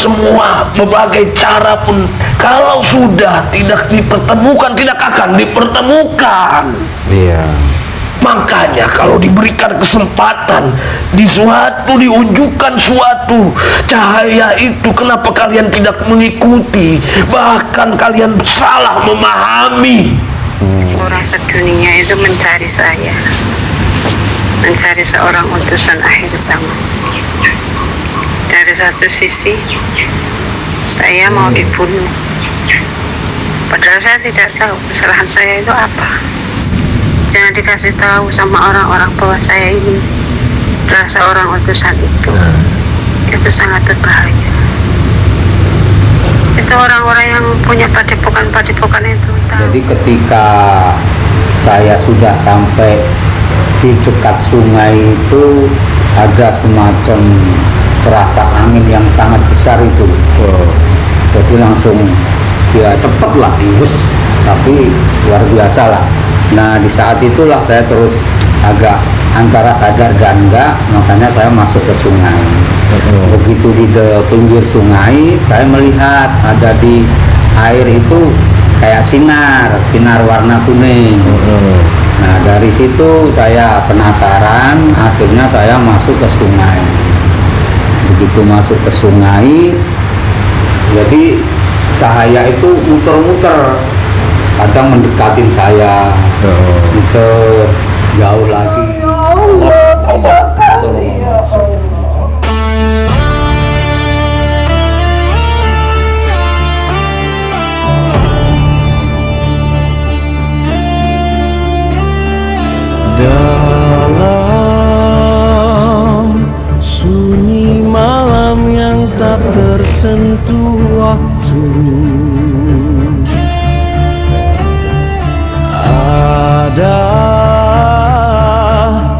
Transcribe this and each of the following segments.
semua berbagai cara pun kalau sudah tidak dipertemukan, tidak akan dipertemukan. Iya. Makanya kalau diberikan kesempatan diunjukkan suatu cahaya itu, kenapa kalian tidak mengikuti? Bahkan kalian salah memahami. Orang sedunia itu mencari saya, mencari seorang utusan akhir zaman. Dari satu sisi saya mau dibunuh, padahal saya tidak tahu kesalahan saya itu apa. Jangan dikasih tahu sama orang-orang bahwa saya ini adalah seorang utusan itu sangat berbahaya. Itu orang-orang yang punya padepokan itu tahu. Jadi ketika saya sudah sampai di dekat sungai itu ada semacam terasa angin yang sangat besar itu. Jadi langsung ya cepet lah, tapi luar biasa lah. Nah di saat itulah saya terus agak antara sadar dan enggak, makanya saya masuk ke sungai. Begitu di pinggir sungai, saya melihat ada di air itu kayak sinar warna kuning. Nah dari situ saya penasaran, akhirnya saya masuk ke sungai. Begitu masuk ke sungai, jadi cahaya itu muter-muter, kadang mendekatin saya, muter jauh lagi. Dalam sunyi malam yang tak tersentuh waktu, ada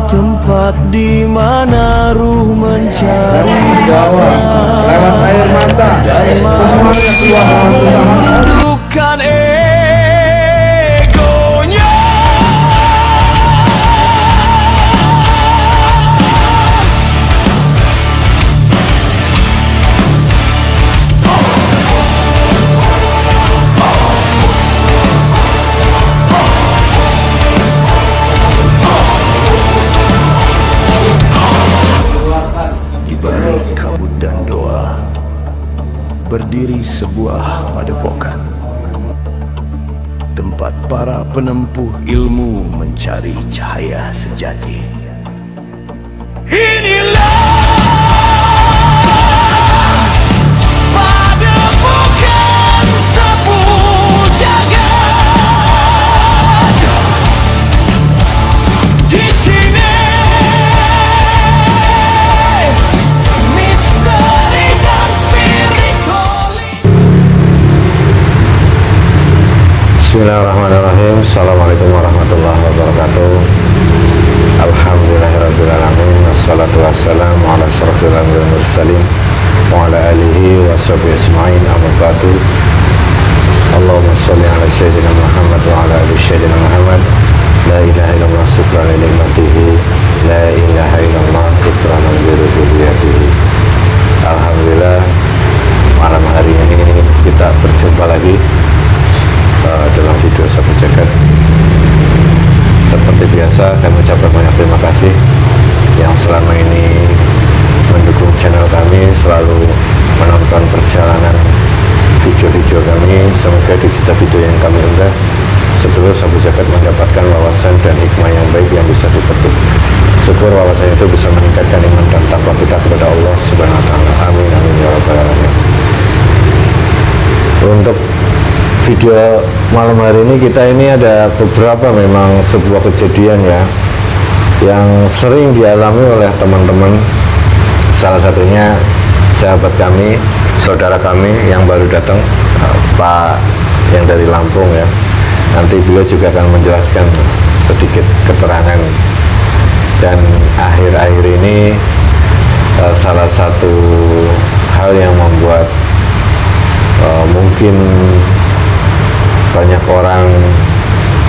tempat di mana ruh mencari Lewat air mata dan menundukkan egonya. Kabut dan doa berdiri sebuah padepokan, tempat para penempuh ilmu mencari cahaya sejati. Inilah padepokan sebuah jagat. Di sini Bismillahirrahmanirrahim. Assalamualaikum warahmatullahi wabarakatuh. Alhamdulillahirrahmanirrahim. Wassalatu wassalamu ala asyrafil anbiya'i wal mursalin wa ala alihi wa sahbihi ajma'in, amma ba'du. Allahumma sholli ala sayyidina Muhammad wa ala ali sayyidina Muhammad. La ilaha illallah subhanahu li ni'matihi, la ilaha illallah subhanahu li rububiyyatihi. Alhamdulillah, malam hari ini kita berjumpa lagi dalam video Sahabat Jagat. Seperti biasa kami ucapkan banyak terima kasih yang selama ini mendukung channel kami, selalu menonton perjalanan video-video kami. Semoga di setiap video yang kami unggah seluruh Sahabat Jagat mendapatkan wawasan dan hikmah yang baik yang bisa dipetik. Syukur wawasan itu bisa meningkatkan iman dan takwa kita kepada Allah Subhanahu wa taala. Amin amin ya rabbal alamin. Untuk video malam hari ini ada beberapa memang sebuah kejadian ya yang sering dialami oleh teman-teman. Salah satunya sahabat kami, saudara kami yang baru datang, Pak yang dari Lampung ya. Nanti beliau juga akan menjelaskan sedikit keterangan. Dan akhir-akhir ini salah satu hal yang membuat mungkin banyak orang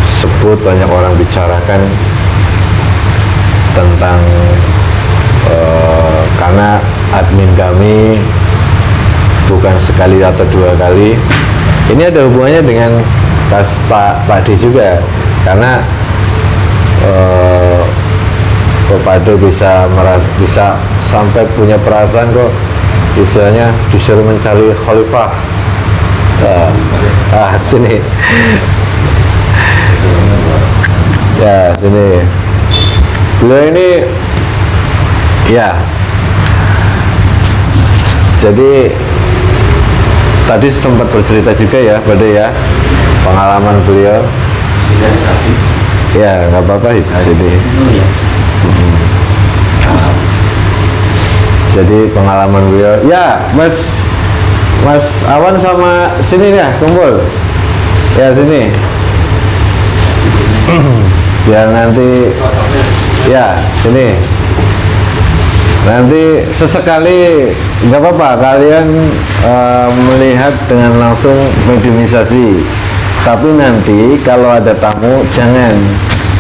sebut, banyak orang bicarakan tentang karena admin kami bukan sekali atau 2 kali. Ini ada hubungannya dengan Pak D juga, karena kok Pak D bisa sampai punya perasaan kok istilahnya disuruh mencari khalifah. Sini. Ya, sini. Beliau ini ya. Jadi tadi sempat bercerita juga ya, Pak D ya, pengalaman beliau. Ya, nggak apa-apa jadi pengalaman beliau. Ya, Mas Awan sama sini ya, kumpul. Ya, sini. Biar nanti ya, sini. Nanti sesekali nggak apa-apa kalian melihat dengan langsung mediumisasi, tapi nanti kalau ada tamu jangan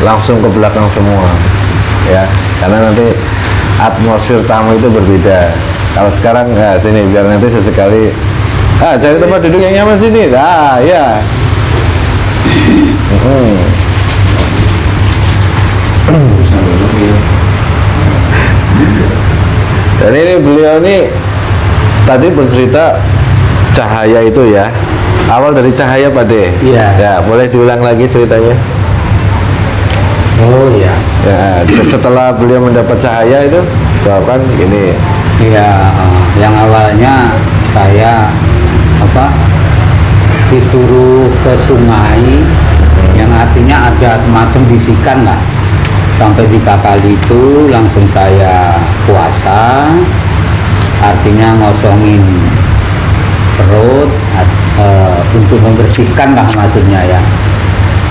langsung ke belakang semua ya, karena nanti atmosfer tamu itu berbeda. Kalau sekarang ya sini, biar nanti sesekali cari tempat duduk yang nyaman sini. Ya. Dan ini beliau ini tadi bercerita cahaya itu ya, awal dari cahaya Pak D. Iya. Ya, boleh diulang lagi ceritanya. Oh iya. Ya, setelah beliau mendapat cahaya itu, kan ini. Iya, yang awalnya saya disuruh ke sungai, yang artinya ada semacam bisikan lah. Sampai 3 kali itu langsung saya puasa, artinya ngosongin perut untuk membersihkan lah maksudnya ya.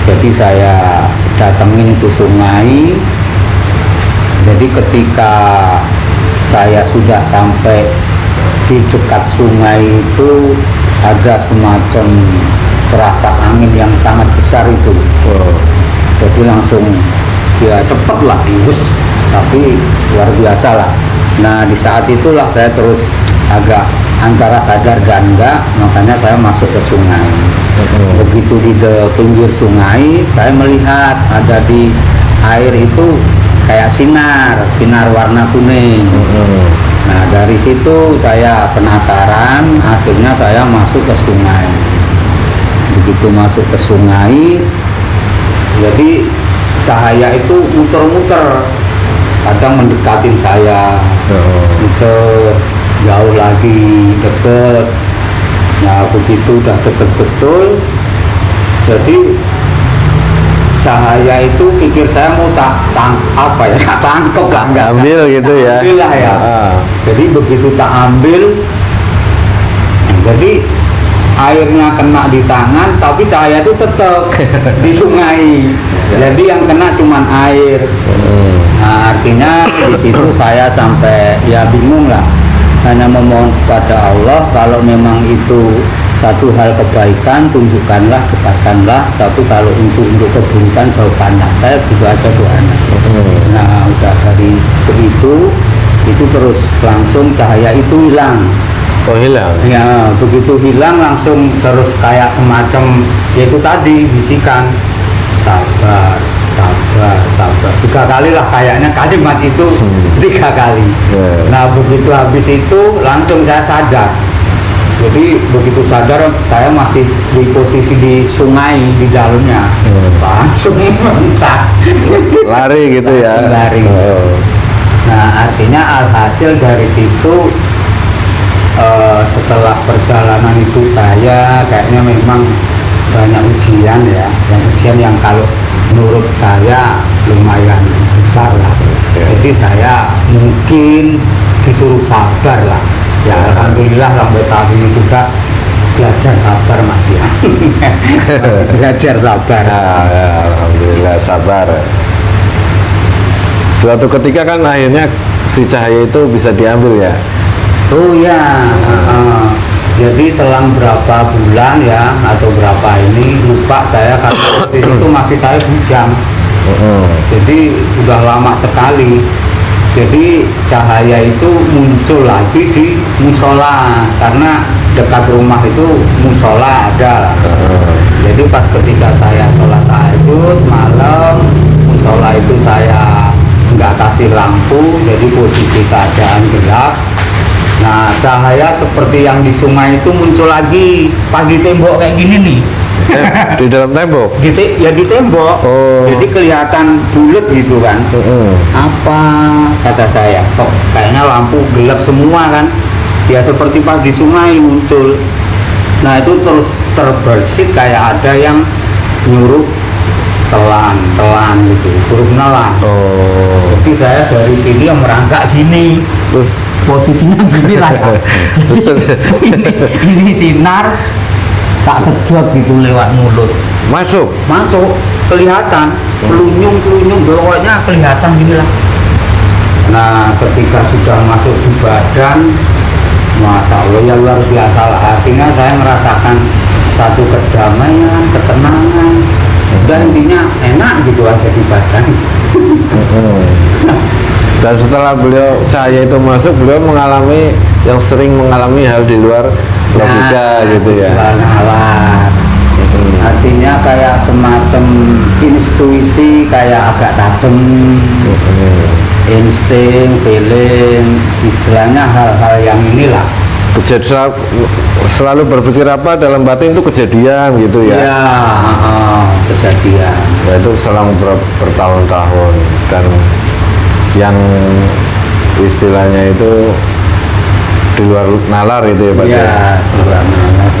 Jadi saya datengin itu sungai. Jadi ketika saya sudah sampai di dekat sungai itu ada semacam terasa angin yang sangat besar itu. Jadi langsung ya cepet lah, tapi luar biasa lah. Nah di saat itulah saya terus agak antara sadar dan enggak, makanya saya masuk ke sungai. Begitu di pinggir sungai, saya melihat ada di air itu kayak sinar warna kuning. Nah dari situ saya penasaran, akhirnya saya masuk ke sungai. Begitu masuk ke sungai, jadi cahaya itu muter-muter, kadang mendekatin saya, muter, jauh lagi, deket. Nah begitu udah deket betul, jadi cahaya itu pikir saya mau tangkep lah, nggak ambil gitu ya. Ambil lah ya. Jadi begitu tak ambil, jadi airnya kena di tangan, tapi cahaya itu tetap di sungai. Jadi yang kena cuman air. Nah, artinya di situ saya sampai ya bingung lah. Hanya memohon kepada Allah, kalau memang itu satu hal kebaikan, tunjukkanlah, katakanlah. Tapi kalau untuk keburukan, jauhkanlah. Saya gitu aja doanya. Nah, udah dari itu terus langsung cahaya itu hilang. Oh hilang? Ya, begitu hilang langsung terus kayak semacam yaitu tadi bisikan, sabar. 3 kali lah kayaknya kalimat itu 3 kali. Nah begitu habis itu langsung saya sadar. Jadi begitu sadar saya masih di posisi di sungai di dalamnya, langsung mentak. Lari gitu ya? Lari. Nah artinya alhasil dari situ setelah perjalanan itu saya kayaknya memang banyak ujian ya, yang kalau menurut saya lumayan besar lah. Jadi saya mungkin disuruh sabar lah. Ya alhamdulillah sampai saat ini juga belajar sabar masih ya. Masih belajar sabar. Alhamdulillah sabar. Suatu ketika kan akhirnya si cahaya itu bisa diambil ya. Oh ya, jadi selang berapa bulan ya atau berapa ini lupa saya, karena waktu itu masih saya bujang. Jadi udah lama sekali. Jadi cahaya itu muncul lagi di musola, karena dekat rumah itu musola ada. Jadi pas ketika saya sholat tahajud malam, musola itu saya nggak kasih lampu, jadi posisi keadaan gelap. Nah, cahaya seperti yang di sungai itu muncul lagi pas di tembok kayak gini nih. Di dalam tembok. Ya di tembok. Oh. Jadi kelihatan bulat gitu kan. Apa kata saya? Kok kayaknya lampu gelap semua kan? Ya seperti pas di sungai muncul. Nah, itu terus terbersit kayak ada yang nyuruh telan gitu, suruh nelan. Oh. Jadi saya dari sini yang merangkak gini. Terus Posisinya gini lah ya. ini sinar tak sedot gitu lewat mulut masuk. kelihatan pelunyung pokoknya kelihatan gini lah. Nah, ketika sudah masuk di badan, Masya Allah ya luar biasa lah. Artinya saya merasakan satu kedamaian, ketenangan, dan intinya enak gitu aja di badan. Dan setelah beliau cahaya itu masuk, beliau mengalami yang sering mengalami hal di luar logika gitu ya. Nalar. Artinya kayak semacam intuisi, kayak agak tajam, insting, feeling, istilahnya hal-hal yang inilah. Selalu berpikir apa dalam batin itu kejadian gitu ya. Iya, kejadian. Ya, itu selang bertahun-tahun, dan yang istilahnya itu di luar nalar itu ya Pak. Iya, di luar nalar.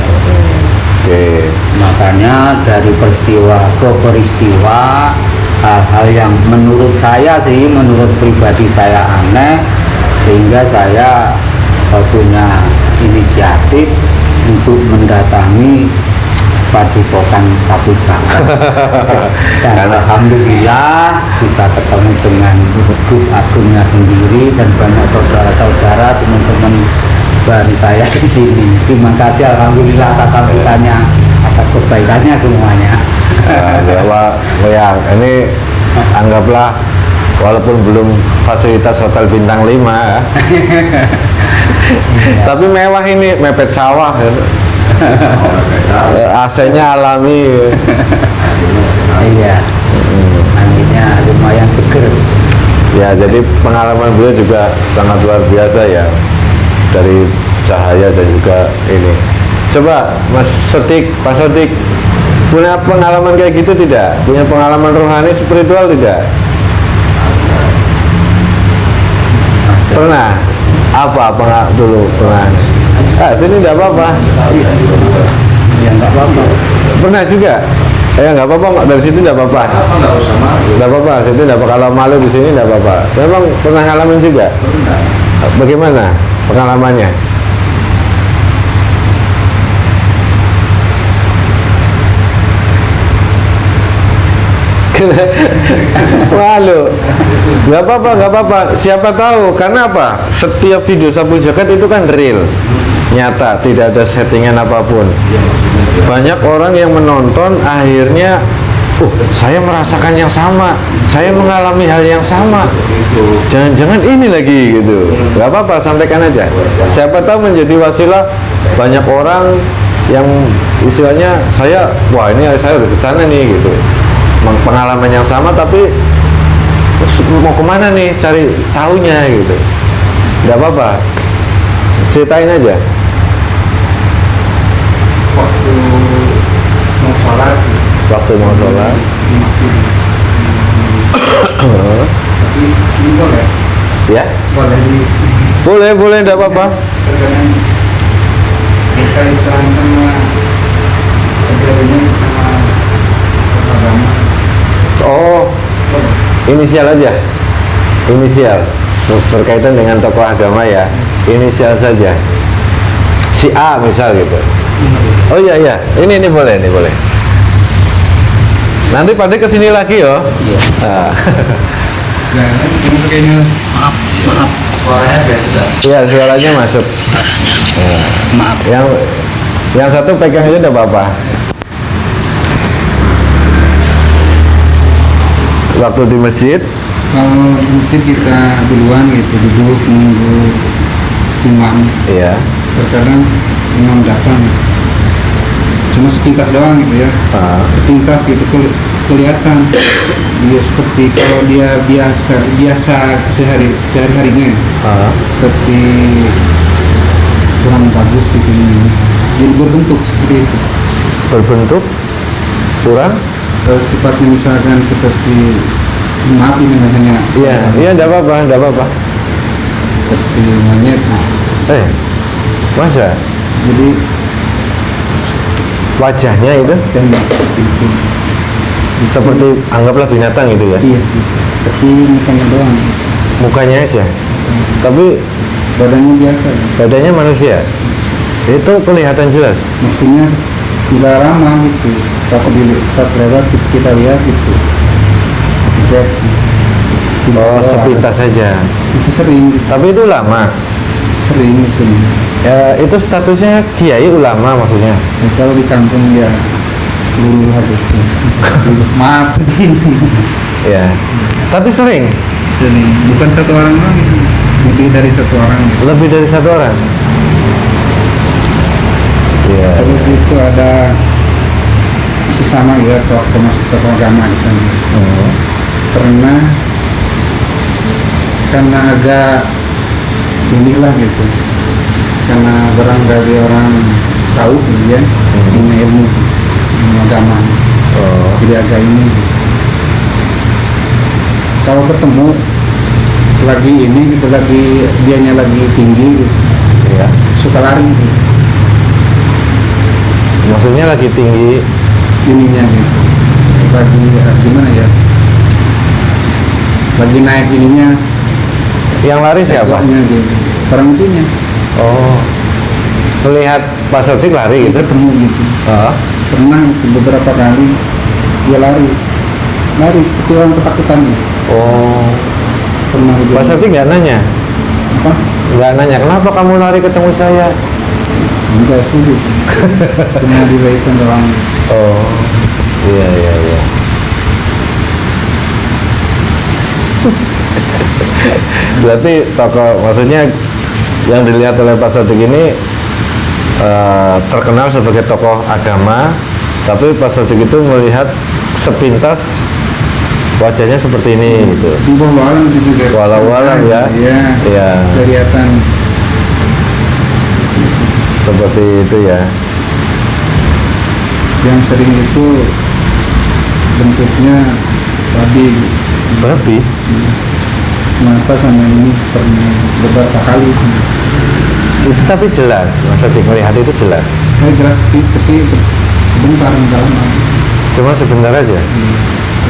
Oke. Makanya dari peristiwa ke peristiwa, hal-hal yang menurut saya sih, menurut pribadi saya aneh, sehingga saya punya inisiatif untuk mendatangi Padepokan Sapu Jangkar. Dan alhamdulillah bisa ketemu dengan Gus Agungnya sendiri dan banyak saudara-saudara, teman-teman baru saya di sini. Terima kasih alhamdulillah atas sambutannya, atas kebaikannya semuanya. Ya, ini anggaplah walaupun belum fasilitas hotel bintang 5 ya. Tapi mewah ini, mepet sawah ya. AC-nya alami. Iya. Anginnya lumayan seger. Ya, jadi pengalaman beliau juga sangat luar biasa ya, dari cahaya dan juga ini. Coba Mas Sodik, Pak Sodik, punya pengalaman kayak gitu tidak? Punya pengalaman rohani spiritual tidak? Pernah? Apa dulu pernah? Sini tidak apa-apa. Ya nggak apa-apa. Pernah juga? Ya nggak apa-apa, dari situ tidak apa-apa. Tidak apa-apa, situ tidak apa. Kalau malu di sini tidak apa-apa. Memang pernah ngalamin juga? Bagaimana pengalamannya? Malu, nggak apa-apa. Siapa tahu, karena apa? Setiap video Sapu Jagat itu kan real, nyata, tidak ada settingan apapun. Banyak orang yang menonton akhirnya, saya merasakan yang sama, saya mengalami hal yang sama. Jangan-jangan ini lagi gitu. Nggak apa-apa, sampaikan aja. Siapa tahu menjadi wasilah banyak orang yang istilahnya wah ini saya udah kesana nih gitu. Pengalaman yang sama tapi mau kemana nih cari tahunya gitu. Nggak apa-apa, ceritain aja. Waktu mau sholat ya boleh nggak apa-apa. Oh, inisial aja, inisial berkaitan dengan tokoh agama ya, inisial saja, si A misal gitu. Oh iya, ini boleh. Nanti Pak Dik kesini lagi yo. Iya. Maaf. Suaranya biasa. Iya, suaranya masuk. Maaf. Yang satu pegang aja tidak apa-apa. Waktu di masjid, kalau di masjid kita duluan gitu, duduk menunggu imam. iya. Terkadang imam datang, cuma sepintas doang gitu ya, sepintas gitu kelihatan dia seperti kalau dia biasa sehari-harinya seperti kurang bagus gitu ini. Jadi berbentuk seperti itu. Berbentuk kurang? Sifatnya misalkan seperti, maaf ini hanya Iya, enggak apa-apa. seperti monyet. Masa? Jadi Wajahnya itu jangan seperti itu. seperti anggaplah binatang gitu ya? Iya, tapi mukanya doang, Mukanya aja? Tapi badannya biasa. badannya manusia? Itu kelihatan jelas? Maksudnya tidak lama gitu, pas lewat kita lihat gitu. Sepintas saja. Itu sering gitu. Tapi itu lama? Sering di sini. Ya, itu statusnya kiai ulama maksudnya? Ya, kalau di kampung ya dulu habis. Maaf. Ya. Tapi sering? Sering. Bukan satu orang lagi, lebih dari satu orang. Lebih dari satu orang? Iya. Terus itu ada sesama ya tokoh agama di sana. Pernah karena agak inilah gitu, karena barangkali orang tahu dia punya ilmu agama, jadi agak ini gitu. Kalau ketemu lagi ini gitu, lagi dianya lagi tinggi gitu, Iya. suka lari gitu. Maksudnya lagi tinggi? Ininya gitu, lagi gimana ya, lagi naik ininya. Yang lari siapa? Egonya gitu, orang itunya. Oh, melihat Pak Sodik lari gitu? Ketemu gitu. Oh. Pernah itu beberapa kali dia lari seperti orang ketakutan gitu. Oh. Pernah gitu. Pak Sodik nggak nanya? Apa? Nggak nanya, kenapa kamu lari ketemu saya? Enggak sih gitu. Cuma diberikan doang. Oh, iya. Berarti tokoh, maksudnya yang dilihat oleh Pak Sodik ini terkenal sebagai tokoh agama, tapi Pak Sodik itu melihat sepintas wajahnya seperti ini gitu. Di bawah alam itu juga. Walau alam ya. Iya. Iya. Kelihatan. Seperti itu ya. Yang sering itu bentuknya babi. Babi? Mata sama ini pernah beberapa kali. Itu tapi jelas, Mas Sodik melihat itu jelas. Jelas tapi sebentar enggak lama. Cuma sebentar aja.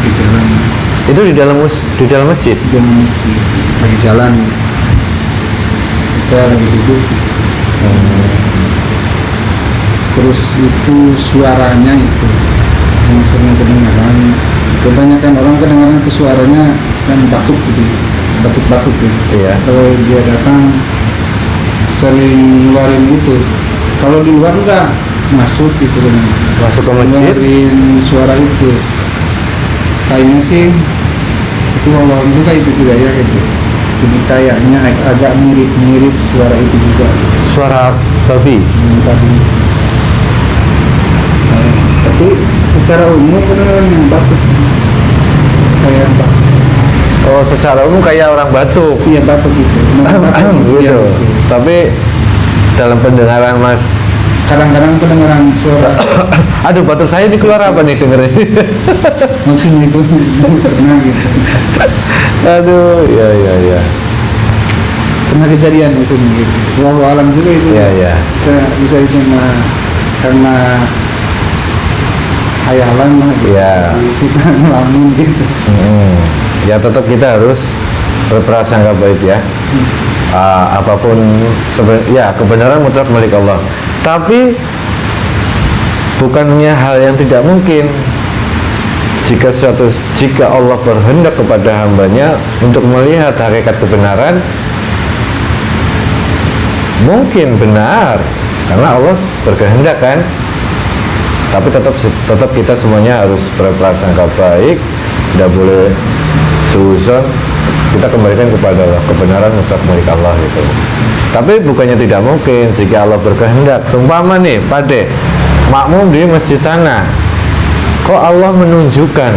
Di jalan. Itu di dalam masjid. Di dalam masjid. Lagi jalan. Kita lagi duduk. Terus itu suaranya itu yang sering kedengaran. Kebanyakan orang kedengaran ke suaranya kan batuk gitu, batuk gitu. Iya. Kalau dia datang sering ngeluarin gitu. Kalau di luar enggak masuk gitu kan. Masuk ke masjid. Ngeluarin suara itu. Kayaknya sih itu Allah juga itu juga ya gitu. Jadi kayaknya agak mirip suara itu juga. Suara babi. Tadi. Tapi secara umum beneran yang batuk kayak batuk. Oh, secara umum kayak orang batuk. Iya batuk gitu. Gitu. Iya, Tapi dalam pendengaran Mas, kadang-kadang kedengaran suara. aduh batuk saya ini keluar apa nih dengerin? Maksudnya itu pernah gitu. Aduh, ya. Pernah kejadian maksudnya gitu. Wallahu alam juga itu. Iya. Bisa cuma karena hayalan lah gitu. Iya. Kita ngelamun gitu. Ya tetap kita harus berprasangka baik ya. Apapun kebenaran mutlak milik Allah. Tapi bukannya hal yang tidak mungkin jika Allah berhendak kepada hambanya untuk melihat hakikat kebenaran, mungkin benar karena Allah berkehendak kan. Tapi tetap kita semuanya harus berprasangka baik, tidak boleh suuzon, kita kembalikan kepada Allah, kebenaran mutlak milik Allah itu. Tapi bukannya tidak mungkin jika Allah berkehendak. Seumpama nih Pade makmum di masjid sana, kok Allah menunjukkan,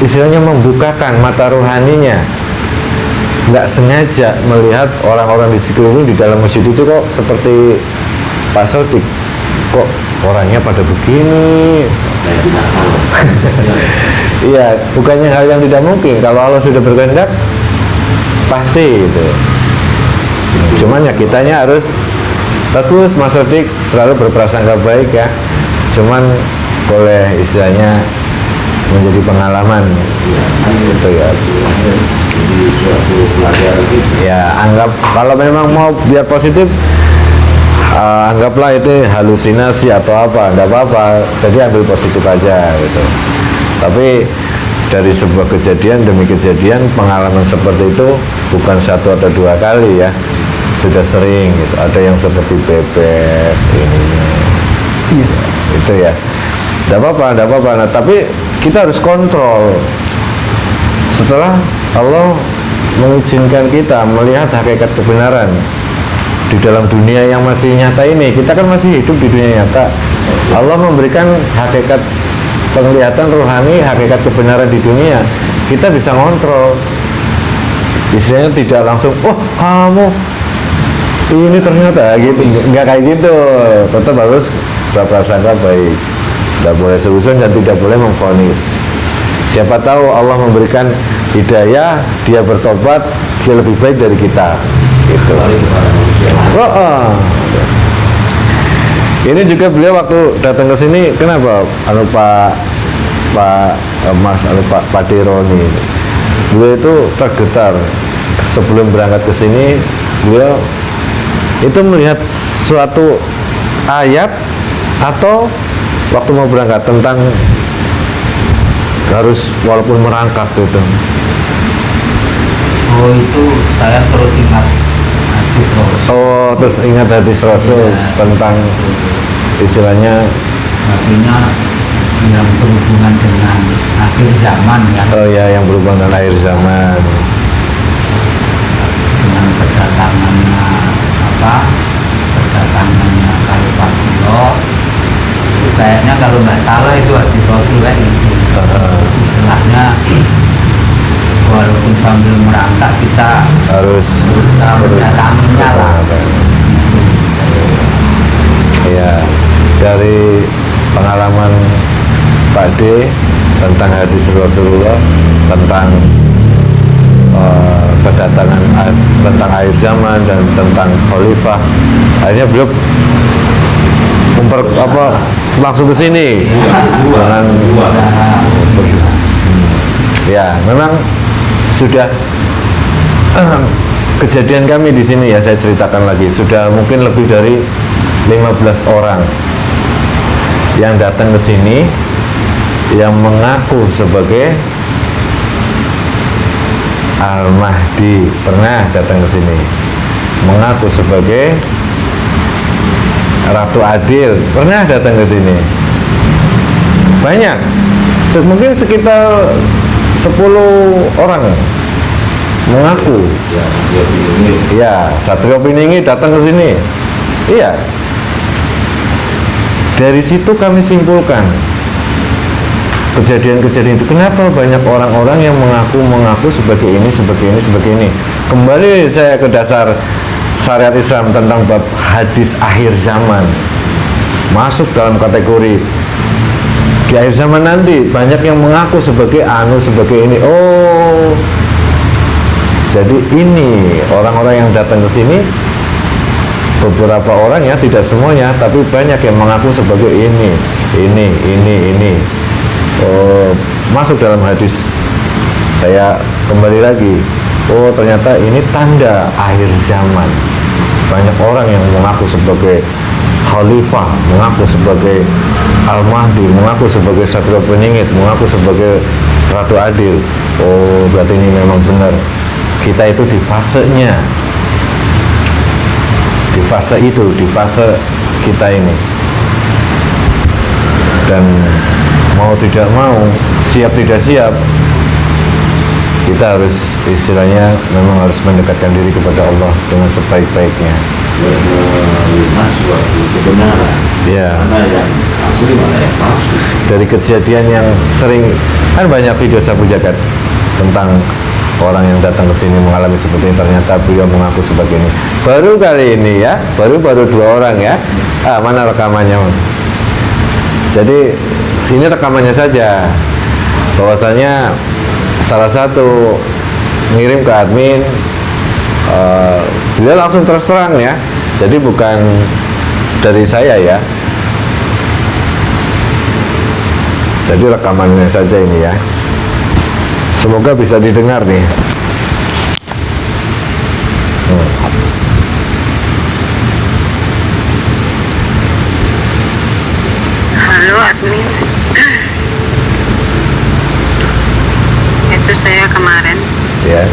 istilahnya membukakan mata rohaninya, nggak sengaja melihat orang-orang di sekeliling di dalam masjid itu kok seperti Pak Sodik, kok orangnya pada begini. Iya, bukannya hal yang tidak mungkin. Kalau Allah sudah berkehendak, pasti itu. Cuman ya kitanya harus bagus, Mas Sodik selalu berprasangka baik ya. Cuman boleh istilahnya menjadi pengalaman gitu ya. Ya anggap kalau memang mau biar positif, anggaplah itu halusinasi atau apa, nggak apa-apa, jadi ambil positif aja gitu. Tapi dari sebuah kejadian demi kejadian, pengalaman seperti itu bukan satu atau dua kali ya, sudah sering gitu. Ada yang seperti bebek ininya itu ya, nggak apa-apa. Nah, tapi kita harus kontrol. Setelah Allah mengizinkan kita melihat hakikat kebenaran di dalam dunia yang masih nyata ini, kita kan masih hidup di dunia nyata. Allah memberikan hakikat penglihatan rohani, hakikat kebenaran di dunia. Kita bisa ngontrol. Istilahnya tidak langsung, oh kamu ini ternyata gitu, nggak kayak gitu. Tetap harus berprasangka baik, tidak boleh seuzon dan tidak boleh memvonis. Siapa tahu Allah memberikan hidayah, dia bertobat, dia lebih baik dari kita gitu. Ini juga beliau waktu datang ke sini, kenapa Pak Dironi, beliau itu tergetar sebelum berangkat ke sini. Beliau itu melihat suatu ayat atau waktu mau berangkat tentang harus walaupun merangkak gitu. Oh itu saya terus ingat hadis Rasul. Oh terus ingat hadis Rasul ya, tentang istilahnya artinya yang berhubungan dengan akhir zaman ya. Oh ya, yang berhubungan dengan akhir zaman, dengan kedatangannya Khalifah. Kayaknya kalau nggak salah itu hadis Rasul kayak gitu. Istilahnya walaupun sambil merangkak kita harus berusaha mendatanginya lah. Ya, dari pengalaman Pak D tentang hadis Rasulullah tentang kedatangan tentang akhir zaman dan tentang khalifah, akhirnya beliau langsung ke sini dengan ya memang sudah kejadian kami di sini ya, saya ceritakan lagi, sudah mungkin lebih dari 15 orang yang datang ke sini yang mengaku sebagai Al-Mahdi, pernah datang ke sini mengaku sebagai Ratu Adil, pernah datang ke sini. Banyak, mungkin sekitar 10 orang mengaku. Ya, Satrio Pininggi datang ke sini. Iya. Dari situ kami simpulkan kejadian-kejadian itu. Kenapa banyak orang-orang yang mengaku sebagai ini. Kembali saya ke dasar syariat Islam tentang bab hadis akhir zaman, masuk dalam kategori di akhir zaman nanti banyak yang mengaku sebagai sebagai ini. Oh, jadi ini orang-orang yang datang ke sini, beberapa orang ya, tidak semuanya, tapi banyak yang mengaku sebagai ini. Oh, masuk dalam hadis. Saya kembali lagi, oh ternyata ini tanda akhir zaman. Banyak orang yang mengaku sebagai khalifah, mengaku sebagai Al-Mahdi, mengaku sebagai Satrio Peningit, mengaku sebagai Ratu Adil. Oh, berarti ini memang benar. Kita itu di fasenya, di fase kita ini. Dan mau tidak mau, siap tidak siap, kita harus istilahnya memang harus mendekatkan diri kepada Allah dengan sebaik-baiknya. Menerima suatu kebenaran, Ya, mana yang asli, mana yang palsu. dari kejadian yang sering, kan banyak video Sabu Jagat tentang orang yang datang ke sini mengalami seperti ini, ternyata beliau mengaku sebagai ini. Baru kali ini ya, baru 2 orang ya. Mana rekamannya? Jadi sini rekamannya saja. Bahwasanya salah satu ngirim ke admin, beliau langsung terus terang ya. Jadi bukan dari saya ya. Jadi rekamannya saja ini ya. Semoga bisa didengar nih. Halo admin. Itu saya kemarin Ya.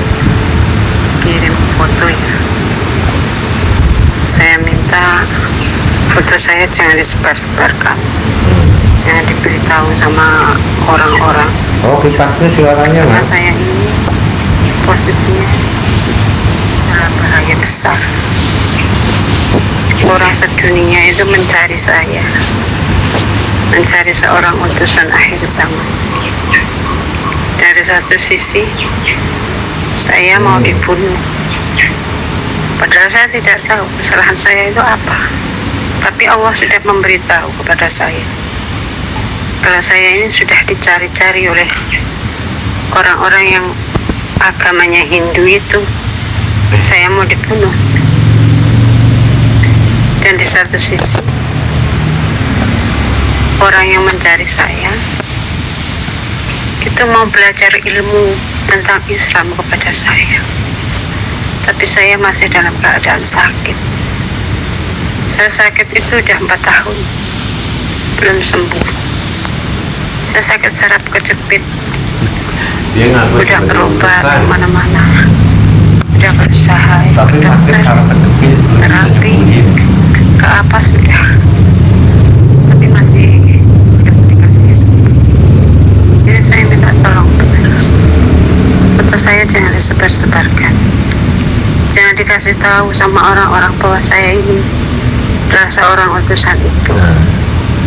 kirim foto ya. Saya minta foto saya jangan disebar-sebarkan, jangan diberitahu sama orang-orang, Oh, kipasnya suaranya karena Mas. saya ini posisinya dalam bahaya besar. Orang sedunia itu mencari saya, mencari seorang utusan akhir zaman. Dari satu sisi saya mau dibunuh, padahal saya tidak tahu kesalahan saya itu apa, tapi Allah sudah memberitahu kepada saya kalau saya ini sudah dicari-cari oleh orang-orang yang agamanya Hindu itu. Saya mau dibunuh. Dan di satu sisi orang yang mencari saya itu mau belajar ilmu tentang Islam kepada saya, tapi saya masih dalam keadaan sakit. Saya sakit itu udah 4 tahun belum sembuh. Saya sakit saraf kejepit, Dia ngaku udah sebagai berobat utusan. kemana-mana, udah berusaha Tapi ikut sakit dokter, saraf kejepit belum bisa terapi, disembuhin. ke apa sudah, tapi masih belum dikasih sembuh. Jadi saya minta tolong, foto saya jangan disebar-sebarkan, jangan dikasih tahu sama orang-orang bahwa saya ini adalah seorang utusan itu.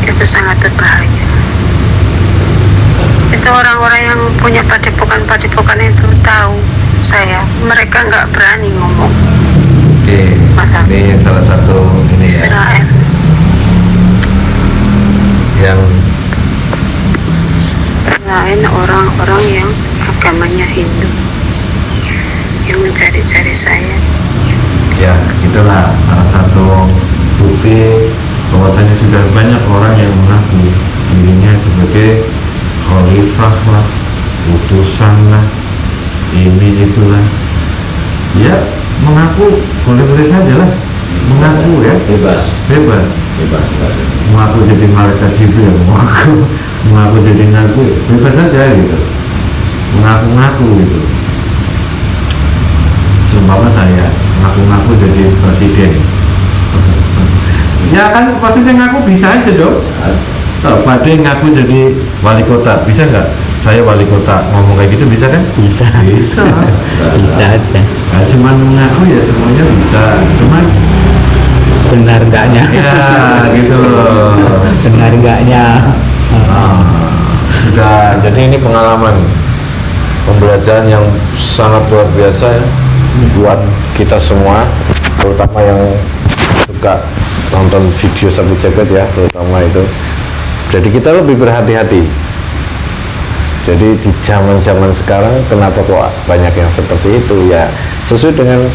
Itu sangat berbahaya. Itu orang-orang yang punya padepokan-padepokan itu tahu saya, mereka nggak berani ngomong. Oke, Masa? ini salah satu ini ya, Israel yang lain orang-orang yang agamanya Hindu yang mencari-cari saya. ya itulah salah satu bukti bahwasanya sudah banyak orang yang mengaku dirinya sebagai khalifah lah, utusan lah, ini itulah. Ya mengaku boleh-boleh saja lah, mengaku ya, Bebas, bebas. bebas. Mengaku jadi malaikat Jibril, mengaku jadi ngaku, bebas saja gitu, mengaku-ngaku gitu. Seumpama saya ngaku-ngaku jadi presiden, ya kan maksudnya ngaku bisa aja dong. Pak De ngaku jadi wali kota, bisa nggak? Saya wali kota, ngomong kayak gitu bisa kan? Bisa. Bisa. Bisa aja. Nah, cuman mengaku ya semuanya bisa, cuman Benar enggaknya? ya gitu loh. Benar enggaknya? Sudah, jadi ini pengalaman pembelajaran yang sangat luar biasa ya, buat kita semua, terutama yang suka nonton video Sabu Jagat ya, terutama itu. Jadi kita lebih berhati-hati. Jadi di zaman-zaman sekarang kenapa kok banyak yang seperti itu ya, sesuai dengan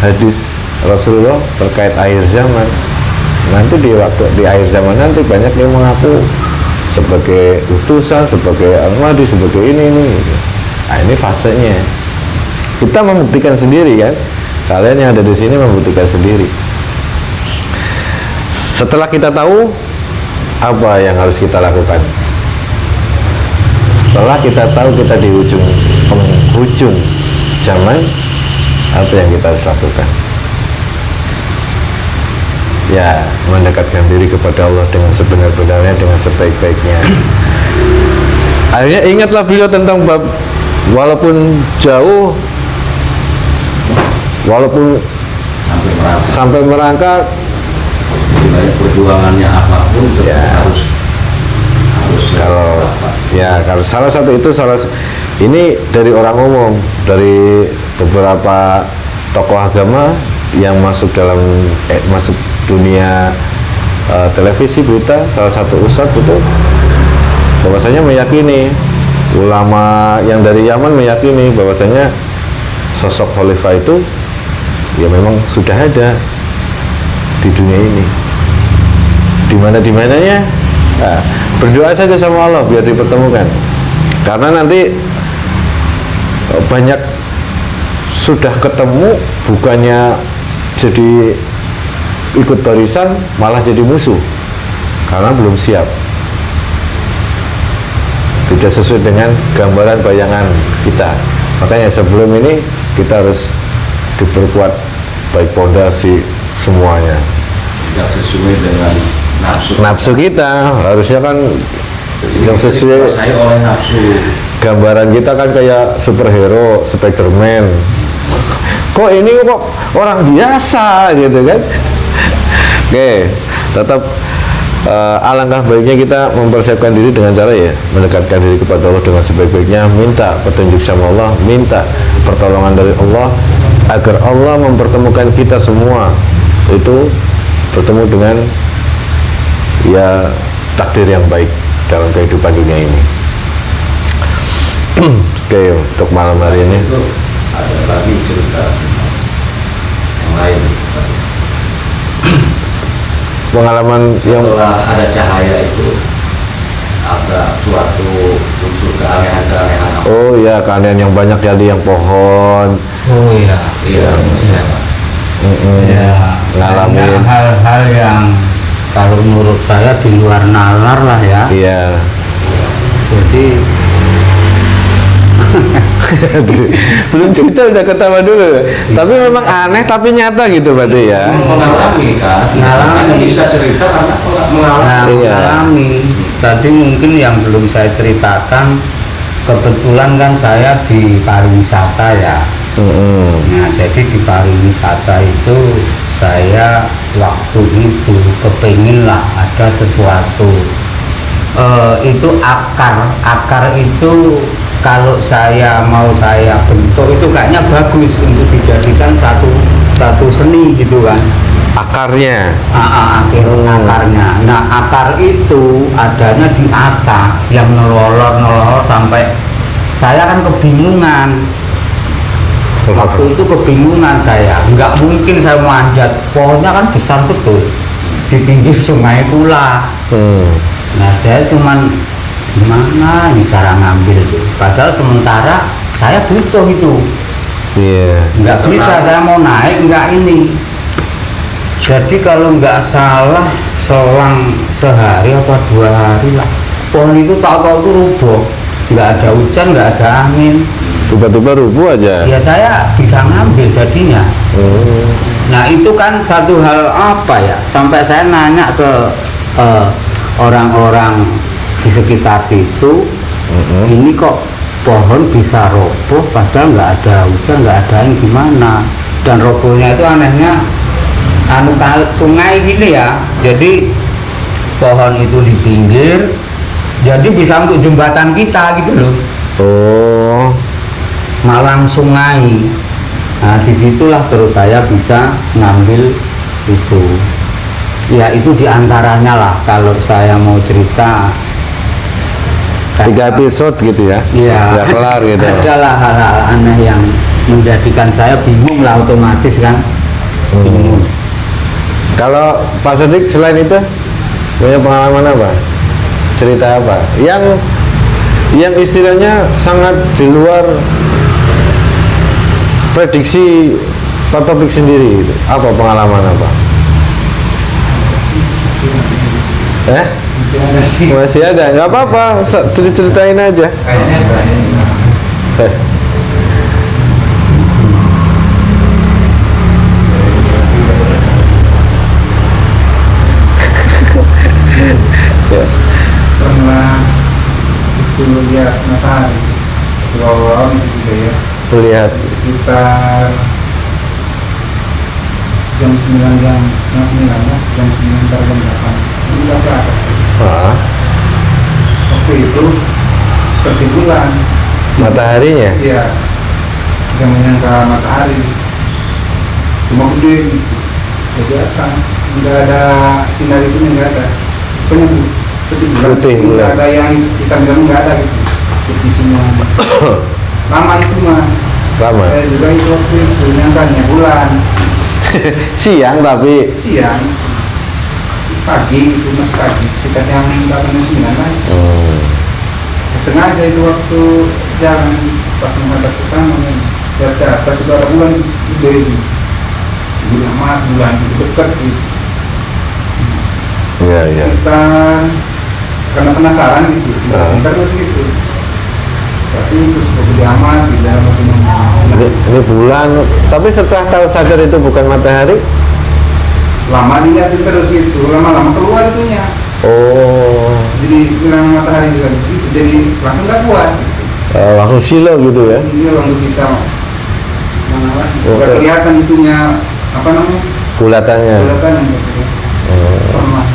hadis Rasulullah terkait akhir zaman. Nanti di waktu di akhir zaman nanti banyak yang mengaku sebagai utusan, sebagai al-mahdi, sebagai ini. Nah, ini fasenya. Kita membuktikan sendiri kan. Kalian yang ada di sini membuktikan sendiri. Setelah kita tahu, apa yang harus kita lakukan? Setelah kita tahu kita di penghujung zaman, apa yang kita harus lakukan? Ya, mendekatkan diri kepada Allah dengan sebenar-benarnya, dengan sebaik-baiknya. Akhirnya ingatlah beliau tentang bab walaupun jauh, walaupun sampai merangkak, Sebenarnya perjuangannya apapun Ya. harus kalau salah satu itu ini dari orang umum, dari beberapa tokoh agama yang masuk masuk dunia televisi berita, salah satu ustadz itu bahwasanya meyakini, ulama yang dari Yaman meyakini bahwasanya sosok khalifah itu ya memang sudah ada di dunia ini, di mananya. Nah, berdoa saja sama Allah biar dipertemukan, karena nanti banyak sudah ketemu, bukannya jadi ikut barisan, malah jadi musuh karena belum siap, tidak sesuai dengan gambaran bayangan kita. Makanya sebelum ini kita harus diperkuat baik pondasi semuanya. tidak sesuai dengan Nafsu kita harusnya kan yang sesuai saya oleh nafsu. gambaran kita kan kayak superhero, Spiderman. Kok ini kok orang biasa gitu kan? Oke, tetap alangkah baiknya kita mempersiapkan diri dengan cara ya mendekatkan diri kepada Allah dengan sebaik-baiknya, minta petunjuk sama Allah, minta pertolongan dari Allah agar Allah mempertemukan kita semua itu bertemu dengan ya takdir yang baik dalam kehidupan dunia ini. Oke, untuk malam hari ini Itu ada lagi cerita yang lain. pengalaman yang Setelah ada cahaya itu ada suatu unsur keanehan-keanehan. oh ya keanehan yang banyak jadi yang pohon Oh iya, iya. ya, ngalamin hal-hal yang kalau menurut saya di luar nalar lah ya. iya. Jadi Belum cerita udah ketawa dulu. Tapi memang aneh tapi nyata gitu berarti ya. mengalami kan, mengalami bisa cerita karena mengalami. Iya. Mengalami. Tadi mungkin yang belum saya ceritakan, kebetulan kan saya di pariwisata ya. Nah, jadi di pariwisata itu saya waktu itu kepengin lah ada sesuatu. Itu akar itu kalau saya bentuk itu kayaknya bagus untuk dijadikan satu seni gitu kan. Akarnya. Akarnya. Nah, akar itu adanya di atas yang nolor sampai saya kan kebingungan. Waktu itu kebingungan saya, nggak mungkin saya manjat, pohonnya kan besar betul di pinggir sungai pula. Nah, saya cuman gimana nih cara ngambil itu, padahal sementara saya butuh itu. Iya. Nggak bisa, saya mau naik nggak ini. Jadi kalau nggak salah selang sehari atau 2 hari lah, pohon itu tahu-tahu itu rubuh, nggak ada hujan, nggak ada angin. Tiba-tiba rubuh aja. Ya saya bisa ngambil jadinya. Nah itu kan satu hal apa ya, sampai saya nanya ke orang-orang di sekitar situ, ini kok pohon bisa roboh padahal nggak ada hujan, nggak ada angin, gimana? Dan robohnya itu anehnya sungai gini ya, jadi pohon itu di pinggir, jadi bisa untuk jembatan kita gitu loh. Oh. Malang sungai. Nah disitulah terus saya bisa ngambil itu. Ya itu diantaranya lah kalau saya mau cerita. 3 episode gitu ya? Iya. Nggak kelar gitu. Adalah hal-hal aneh yang menjadikan saya bingung lah otomatis kan. Bingung. Kalau Pak Sedik selain itu punya pengalaman apa? Cerita apa? Yang istilahnya sangat di luar prediksi Pak Taufik sendiri gitu. Apa pengalaman apa? Masih ada, nggak apa-apa, ceritain aja. Kayaknya banyak. Pernah itu lihat matahari awal itu juga ya, Melihat. sekitar jam 9, jam setengah 9 ya, jam 9 jam 8 itu udah ke atas. Ah, Waktu itu seperti bulan. mataharinya. Iya, nggak menyangka matahari, cuma gede gitu, jadi atas, nggak ada sinar itu, nggak ada, pokoknya seperti bulan, Putih, nggak bulan. ada yang hitam hitam, nggak ada gitu, putih semua. Lama itu mah, Lama. saya juga itu waktu itu nyangkanya bulan, Siang tapi. siang, pagi itu masih pagi, sekitar jam 8-9 lah. Sengaja itu waktu jalan pas menghadap ke sana, lihat ke atas sudah ada bulan gede, bulan amat, bulan itu dekat gitu. Iya, iya. Kita karena penasaran gitu, kita terus gitu. Tapi terus gede amat di dalam Ini bulan, tapi setelah tahu sadar itu bukan matahari. lama dilihatin terus gitu, lama-lama keluar itunya. Oh, Jadi bilang matahari juga gitu, jadi langsung gak kuat. langsung silo gitu ya. Dia langsung bisa mana lagi? Oke. Udah kelihatan itunya apa namanya? Bulatannya. Kelihatan gitu. Pernah.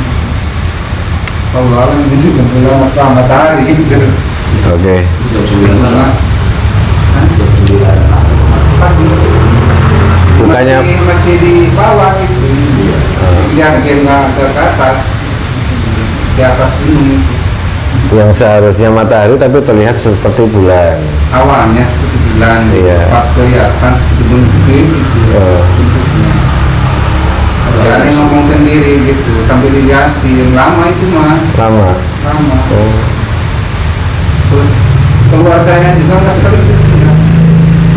Allah ini juga bilang matahari gitu. Oke. Bukannya masih di bawah gitu. Dia nggak ke atas. Di atas gunung itu. yang seharusnya matahari tapi terlihat seperti bulan. Awalnya seperti bulan, Iya. pas kelihatan seperti gunung gede gitu. Oh. Bentuknya. Dia ngomong sendiri gitu, sambil dilihatin lama itu mah, Lama. lama. Oh. Terus keluar saya juga nggak sekali itu sudah.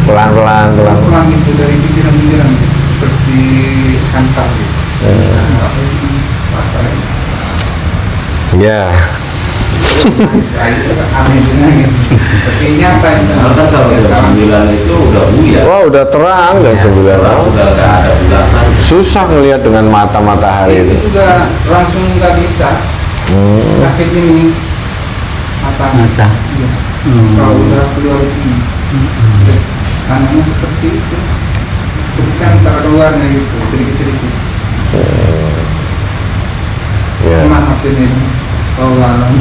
Pelan-pelan, pelan. Pulang itu dari pikiran-pikiran seperti santai gitu. Ya. Nah, itu kan aneh juga gitu. Tapi nyata itu. Karena kalau jam 9 itu udah buyar. Wah, udah terang jam 9. Udah nggak ada bulatan. Susah ngelihat dengan mata matahari Itu itu. juga langsung nggak bisa. Sakit ini mata. Iya. Kalau udah keluar ini, anaknya seperti itu. Bisa antara keluarnya gitu, sedikit-sedikit. Ya. Maaf ini. Oh, alam.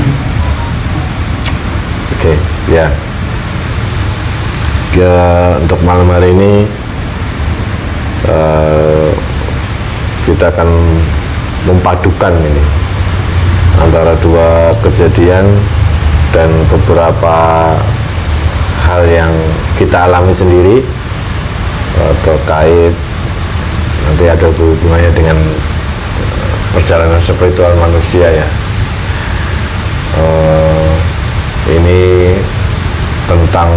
Oke, ya. Untuk malam hari ini kita akan mempadukan ini antara dua kejadian dan beberapa hal yang kita alami sendiri terkait nanti ada hubungannya dengan perjalanan spiritual manusia ya. Ini tentang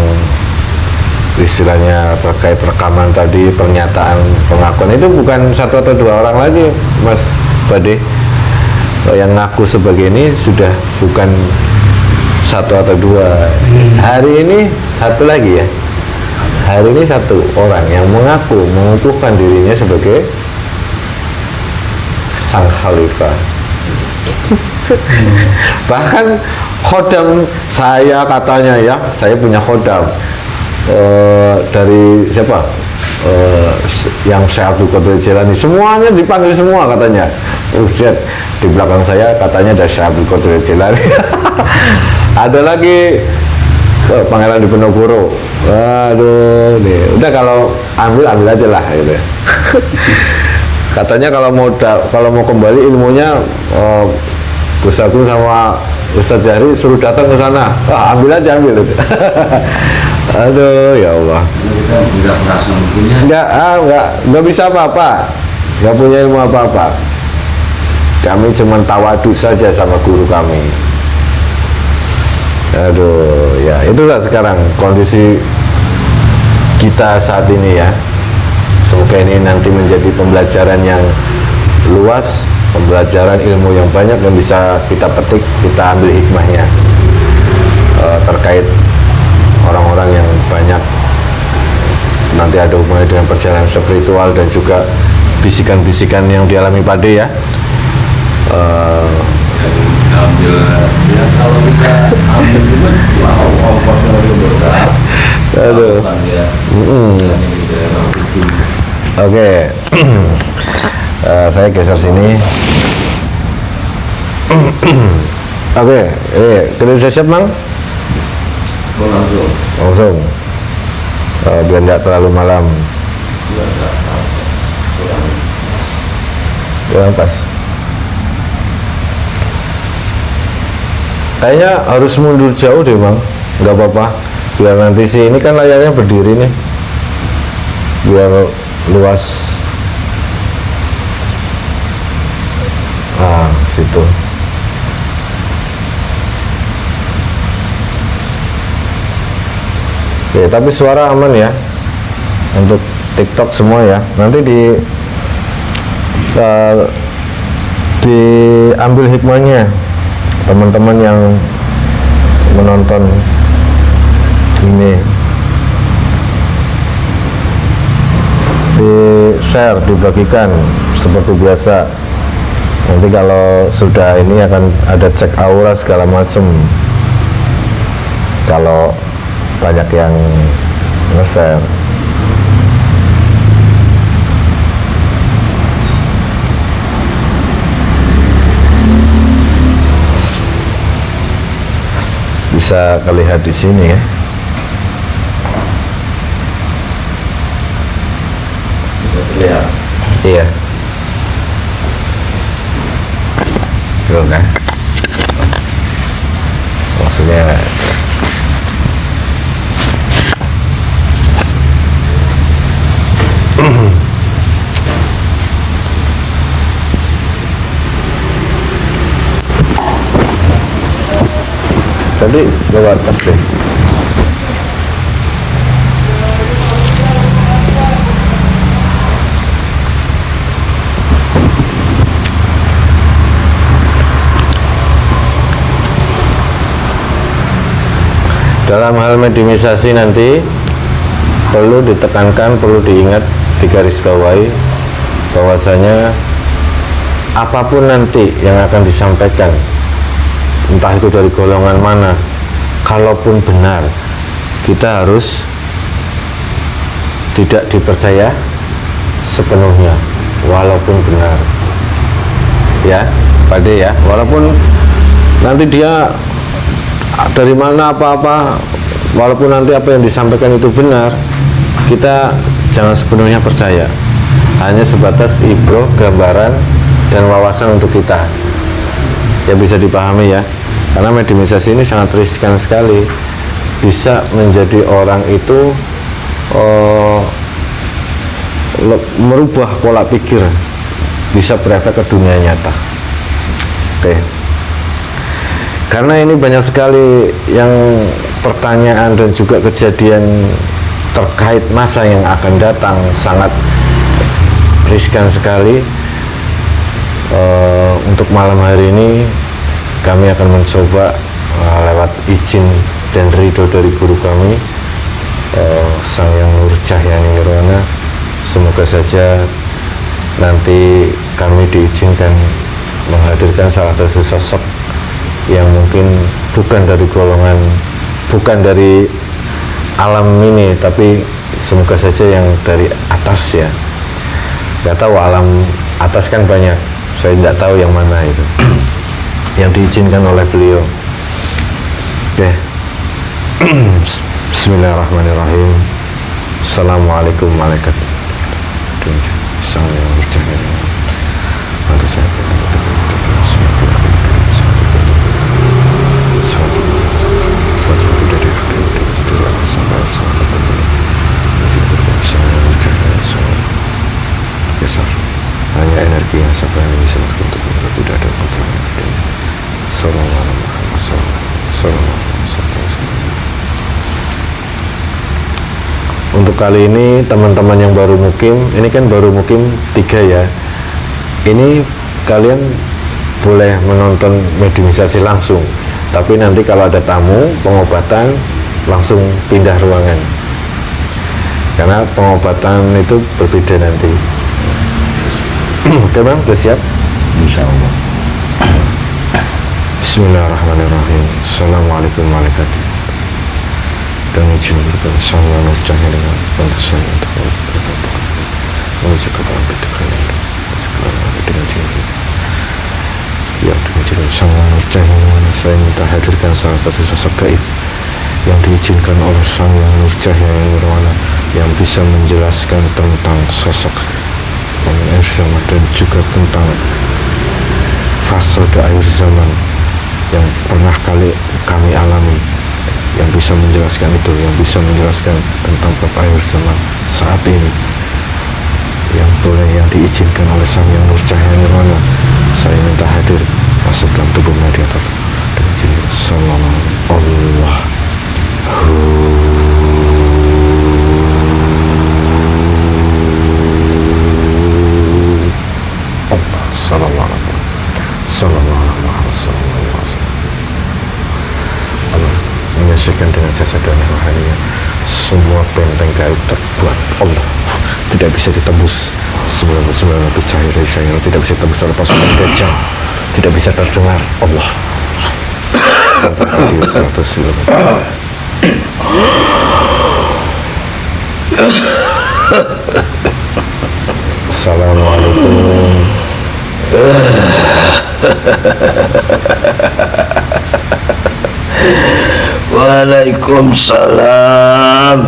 istilahnya terkait rekaman tadi, pernyataan pengakuan itu bukan satu atau dua orang lagi, Mas Bade. Yang ngaku sebagai ini sudah bukan satu atau dua. Hari ini satu lagi ya. Hari ini satu orang yang mengukuhkan dirinya sebagai sang khalifah. Bahkan khodam saya katanya ya, saya punya khodam dari siapa? Yang Syekh Abdul Qadir Jilani, semuanya dipanggil semua katanya. Ustaz, di belakang saya katanya ada Syekh Abdul Qadir Jilani. Ada lagi Pangeran Diponegoro. Waduh, nih. Udah kalau ambil aja lah gitu. Katanya kalau mau kembali ilmunya Gus Agung sama Ustadz Jahri suruh datang ke sana. Wah, ambil. Aduh, ya Allah. Kita nggak merasa punya. Nggak bisa apa-apa. Nggak punya ilmu apa-apa. Kami cuma tawaduk saja sama guru kami. Aduh, ya itulah sekarang kondisi kita saat ini ya. Semoga ini nanti menjadi pembelajaran yang luas, pembelajaran ilmu yang banyak yang bisa kita petik, kita ambil hikmahnya terkait orang-orang yang banyak nanti ada hubungannya dengan perjalanan spiritual dan juga bisikan-bisikan yang dialami Pade ya. ambil ya kalau kita ambil juga wow ongkosnya lebih berat. Aduh. Ya. Oke. Saya geser sini. Oke, ini kita sudah siap, Mang? Langsung. Biar tidak terlalu malam. Kurang pas. Kayaknya harus mundur jauh deh, Mang. Nggak apa-apa. Biar nanti sih, ini kan layarnya berdiri nih. Biar luas. Situ. Oke, tapi suara aman ya untuk TikTok semua ya. Nanti diambil hikmahnya teman-teman yang menonton ini, di share, dibagikan seperti biasa. Nanti kalau sudah ini akan ada cek aura segala macam kalau banyak yang nge-share. Bisa terlihat di sini ya. Lihat. Iya. Tuh kan. Maksudnya tadi lewat tas deh. Dalam hal mediumisasi nanti perlu ditekankan, perlu diingat, digarisbawahi bahwasanya apapun nanti yang akan disampaikan, entah itu dari golongan mana, kalaupun benar, kita harus tidak dipercaya sepenuhnya walaupun benar ya Pak De ya, walaupun nanti dia dari mana apa-apa, walaupun nanti apa yang disampaikan itu benar, kita jangan sepenuhnya percaya, hanya sebatas ibroh, gambaran, dan wawasan untuk kita ya, bisa dipahami ya. Karena mediumisasi ini sangat riskan sekali, bisa menjadi orang itu merubah pola pikir, bisa berefek ke dunia nyata. Oke. Karena ini banyak sekali yang pertanyaan dan juga kejadian terkait masa yang akan datang, sangat riskan sekali. Untuk malam hari ini kami akan mencoba lewat izin dan ridho dari guru kami, Sang Yang Nur Cahyani Nirwana. Semoga saja nanti kami diizinkan menghadirkan salah satu sosok yang mungkin bukan dari golongan, bukan dari alam ini, tapi semoga saja yang dari atas ya. Gak tahu, alam atas kan banyak, saya tidak tahu yang mana itu yang diizinkan oleh beliau. Oke. Bismillahirrahmanirrahim. Assalamualaikum warahmatullahi Besar. Hanya energi yang sampai ini bisa untuk tidak ada kontrol. Untuk kali ini teman-teman yang baru mukim, ini kan baru mukim 3 ya. Ini kalian boleh menonton mediumisasi langsung, tapi nanti kalau ada tamu pengobatan langsung pindah ruangan, karena pengobatan itu berbeda nanti. Oke Bang, udah siap? Insya Allah. Bismillahirrahmanirrahim. Assalamualaikum warahmatullahi wabarakatuh. Dan izin berkata sang yang nurjahnya dengan pantasan untuk menuju ke dalam pintu kalian dengan cinta. Ya dengan izin sang yang nurjahnya dimana saya minta hadirkan salah satu sosok gaib yang diizinkan oleh sang yang nurjahnya yang nirwana, yang bisa menjelaskan tentang sosok air zaman dan juga tentang fase akhir zaman yang pernah kami alami, yang bisa menjelaskan itu, yang bisa menjelaskan tentang bab akhir zaman saat ini, yang boleh, yang diizinkan oleh sang yang nurjahya nirwana. Saya minta hadir masuk dalam tubuh mediator dengan izin sallallahu Allah. Allah menyaksikan dengan jasa dan rohaninya semua benteng gaib terbuat Allah tidak bisa ditembus. Sembilan lebih cahaya dari saya tidak bisa ditembus oleh pasukan Dajjal, tidak bisa terdengar Allah. 100 km. Assalamualaikum. Waalaikumsalam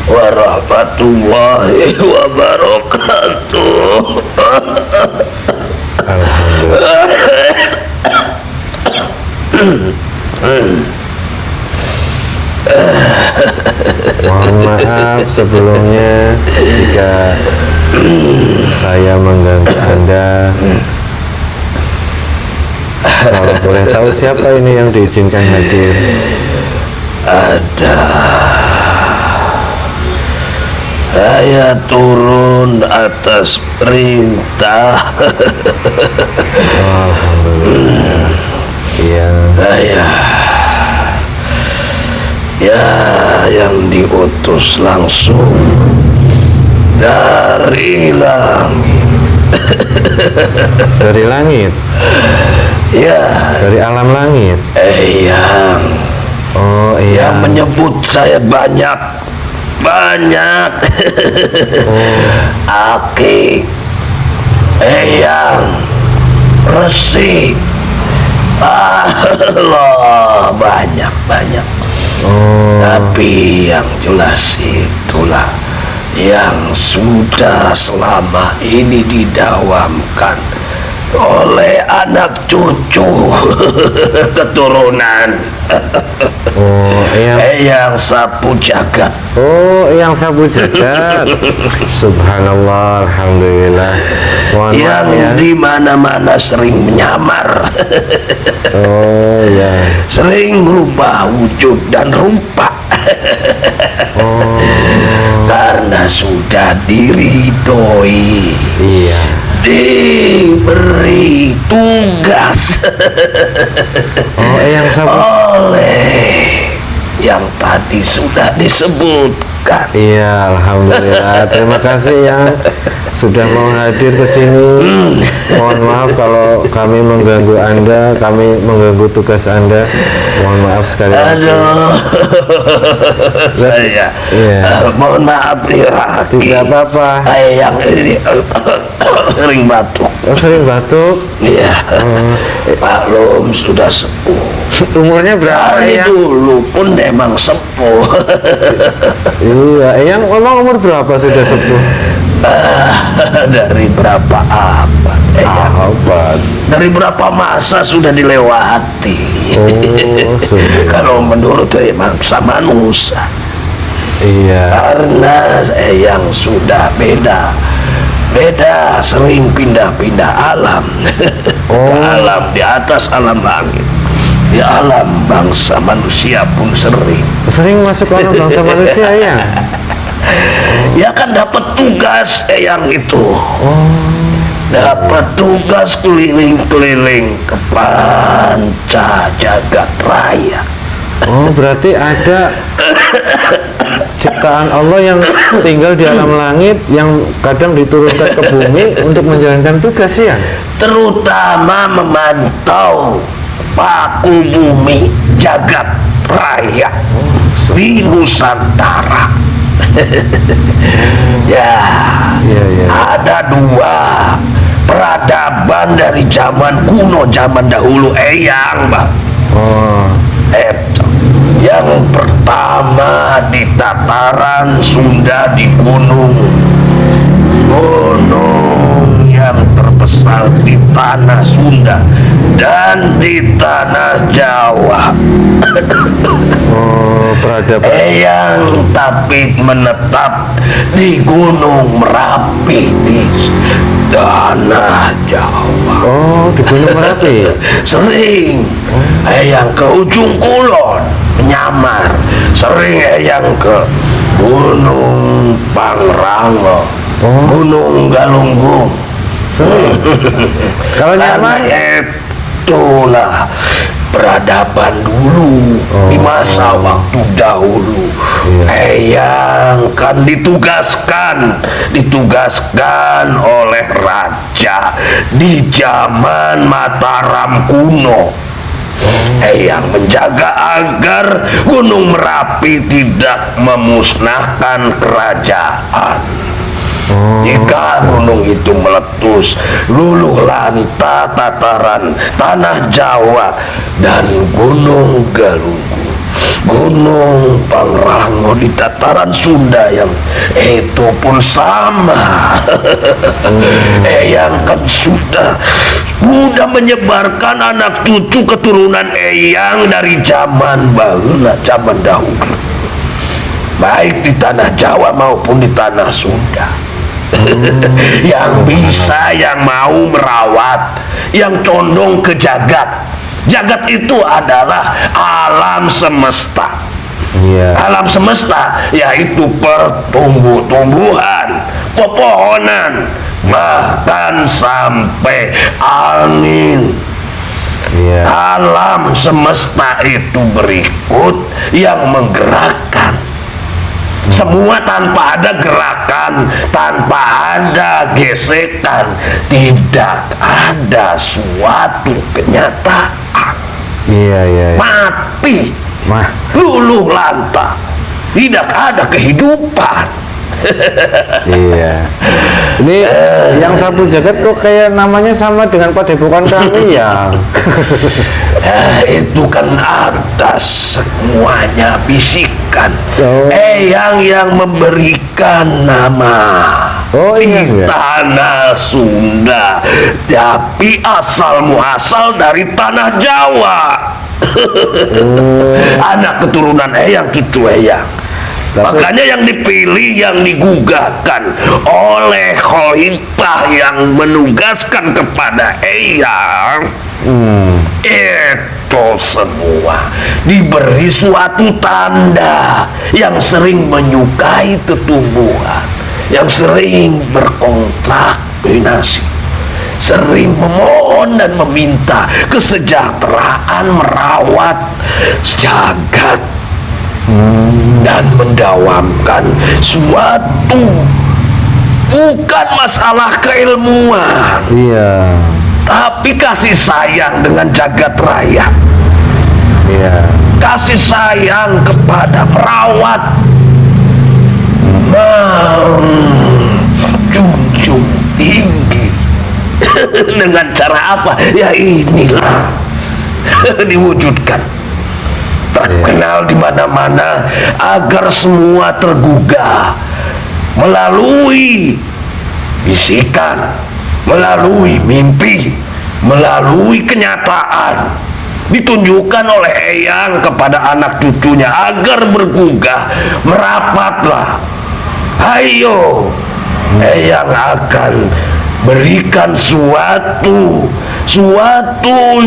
warahmatullahi wabarakatuh. Mohon maaf sebelumnya jika saya mengganggu Anda. Kalau boleh tahu siapa ini yang diizinkan hadir? Ada. Saya turun atas perintah. Alhamdulillah. Iya. Saya yang diutus langsung dari langit. Dari langit? Ya. Dari alam langit? Eyang. Oh iya. Yang menyebut saya banyak. Aki, Eyang, Resi, Allah, banyak. Tapi yang jelas itulah yang sudah selama ini didawamkan oleh anak cucu keturunan. Eyang Sapu Jagat. Oh, Eyang Sapu Jagat. Subhanallah, alhamdulillah. Yang ya. di mana-mana sering menyamar. Oh ya. Sering merubah wujud dan rupa. Oh. Karena sudah diridhoi. Iya. Diberi tugas Eyang Sapu oleh yang tadi sudah disebutkan. Iya, alhamdulillah. Terima kasih yang sudah mau hadir ke sini. Mohon maaf kalau kami mengganggu Anda, kami mengganggu tugas Anda. Mohon maaf sekali lagi. Aduh, saya mohon maaf nih, tidak apa-apa. Yang ini sering batuk. Oh, sering batuk? Iya. Maklum sudah sepuh. Umurnya berapa Dari ya? dulu pun memang sepuh. Iya, Eyang emang umur berapa sudah sepuh? Dari berapa abad? Abad. Dari berapa masa sudah dilewati? Oh, sudah. Kalau menurut mangsa manusia. Iya. Karena yang sudah beda, sering pindah-pindah alam. Alam di atas alam langit, di alam bangsa manusia pun sering masuk alam bangsa manusia ya. Ya kan dapat tugas yang itu. Dapat tugas keliling-keliling ke panca jagat raya. Oh, berarti ada ciptaan Allah yang tinggal di alam langit yang kadang diturunkan ke bumi untuk menjalankan tugas ya? terutama memantau paku bumi jagat raya di Nusantara. Ya, ada dua peradaban dari zaman kuno, zaman dahulu eyang, Bang. Yang pertama di tataran Sunda, di gunung yang terbesar di tanah Sunda dan di tanah Jawa. Peradaban. Eyang tapi menetap di Gunung Merapi di tanah Jawa. Oh, di Gunung Merapi. Sering eyang ke ujung kulon menyamar, sering eyang ke Gunung Pangrango, Gunung Galunggung. Kalau nyamar itulah peradaban dulu di masa waktu dahulu. Eyang kan ditugaskan oleh raja di zaman Mataram kuno. Eyang menjaga agar Gunung Merapi tidak memusnahkan kerajaan. Jika gunung itu meletus, luluh lantah tataran tanah Jawa dan Gunung Galunggung, Gunung Pangrango di tataran Sunda yang itu pun sama. Eyang kan sudah menyebarkan anak cucu keturunan Eyang dari zaman baheula, zaman dahulu, baik di tanah Jawa maupun di tanah Sunda. Yang bisa, yang mau merawat, yang condong ke jagat. Jagat itu adalah alam semesta. Alam semesta yaitu pertumbuhan, pepohonan, bahkan sampai angin. Alam semesta itu berikut yang menggerakkan semua tanpa ada gerakan, tanpa ada gesekan, tidak ada suatu kenyataan. Mati, luluh lantah, tidak ada kehidupan. Ini yang sapu jagat kok kayak namanya sama dengan padepokan kami ya. Itu kan atas semuanya bisikan Eyang yang memberikan nama di tanah Sunda, tapi asal muasal dari tanah Jawa. Anak keturunan Eyang, cucu Eyang. Makanya yang dipilih, yang digugahkan oleh khalifah yang menugaskan kepada Eyang, itu semua diberi suatu tanda yang sering menyukai tumbuhan, yang sering berkontaminasi, sering memohon dan meminta kesejahteraan, merawat jagat dan mendawamkan suatu bukan masalah keilmuan, tapi kasih sayang dengan jagat raya. Kasih sayang kepada merawat, menjunjung tinggi. Dengan cara apa? Ya inilah diwujudkan, terkenal di mana-mana agar semua tergugah melalui bisikan, melalui mimpi, melalui kenyataan, ditunjukkan oleh Eyang kepada anak cucunya agar bergugah, merapatlah. Ayo, Eyang akan berikan suatu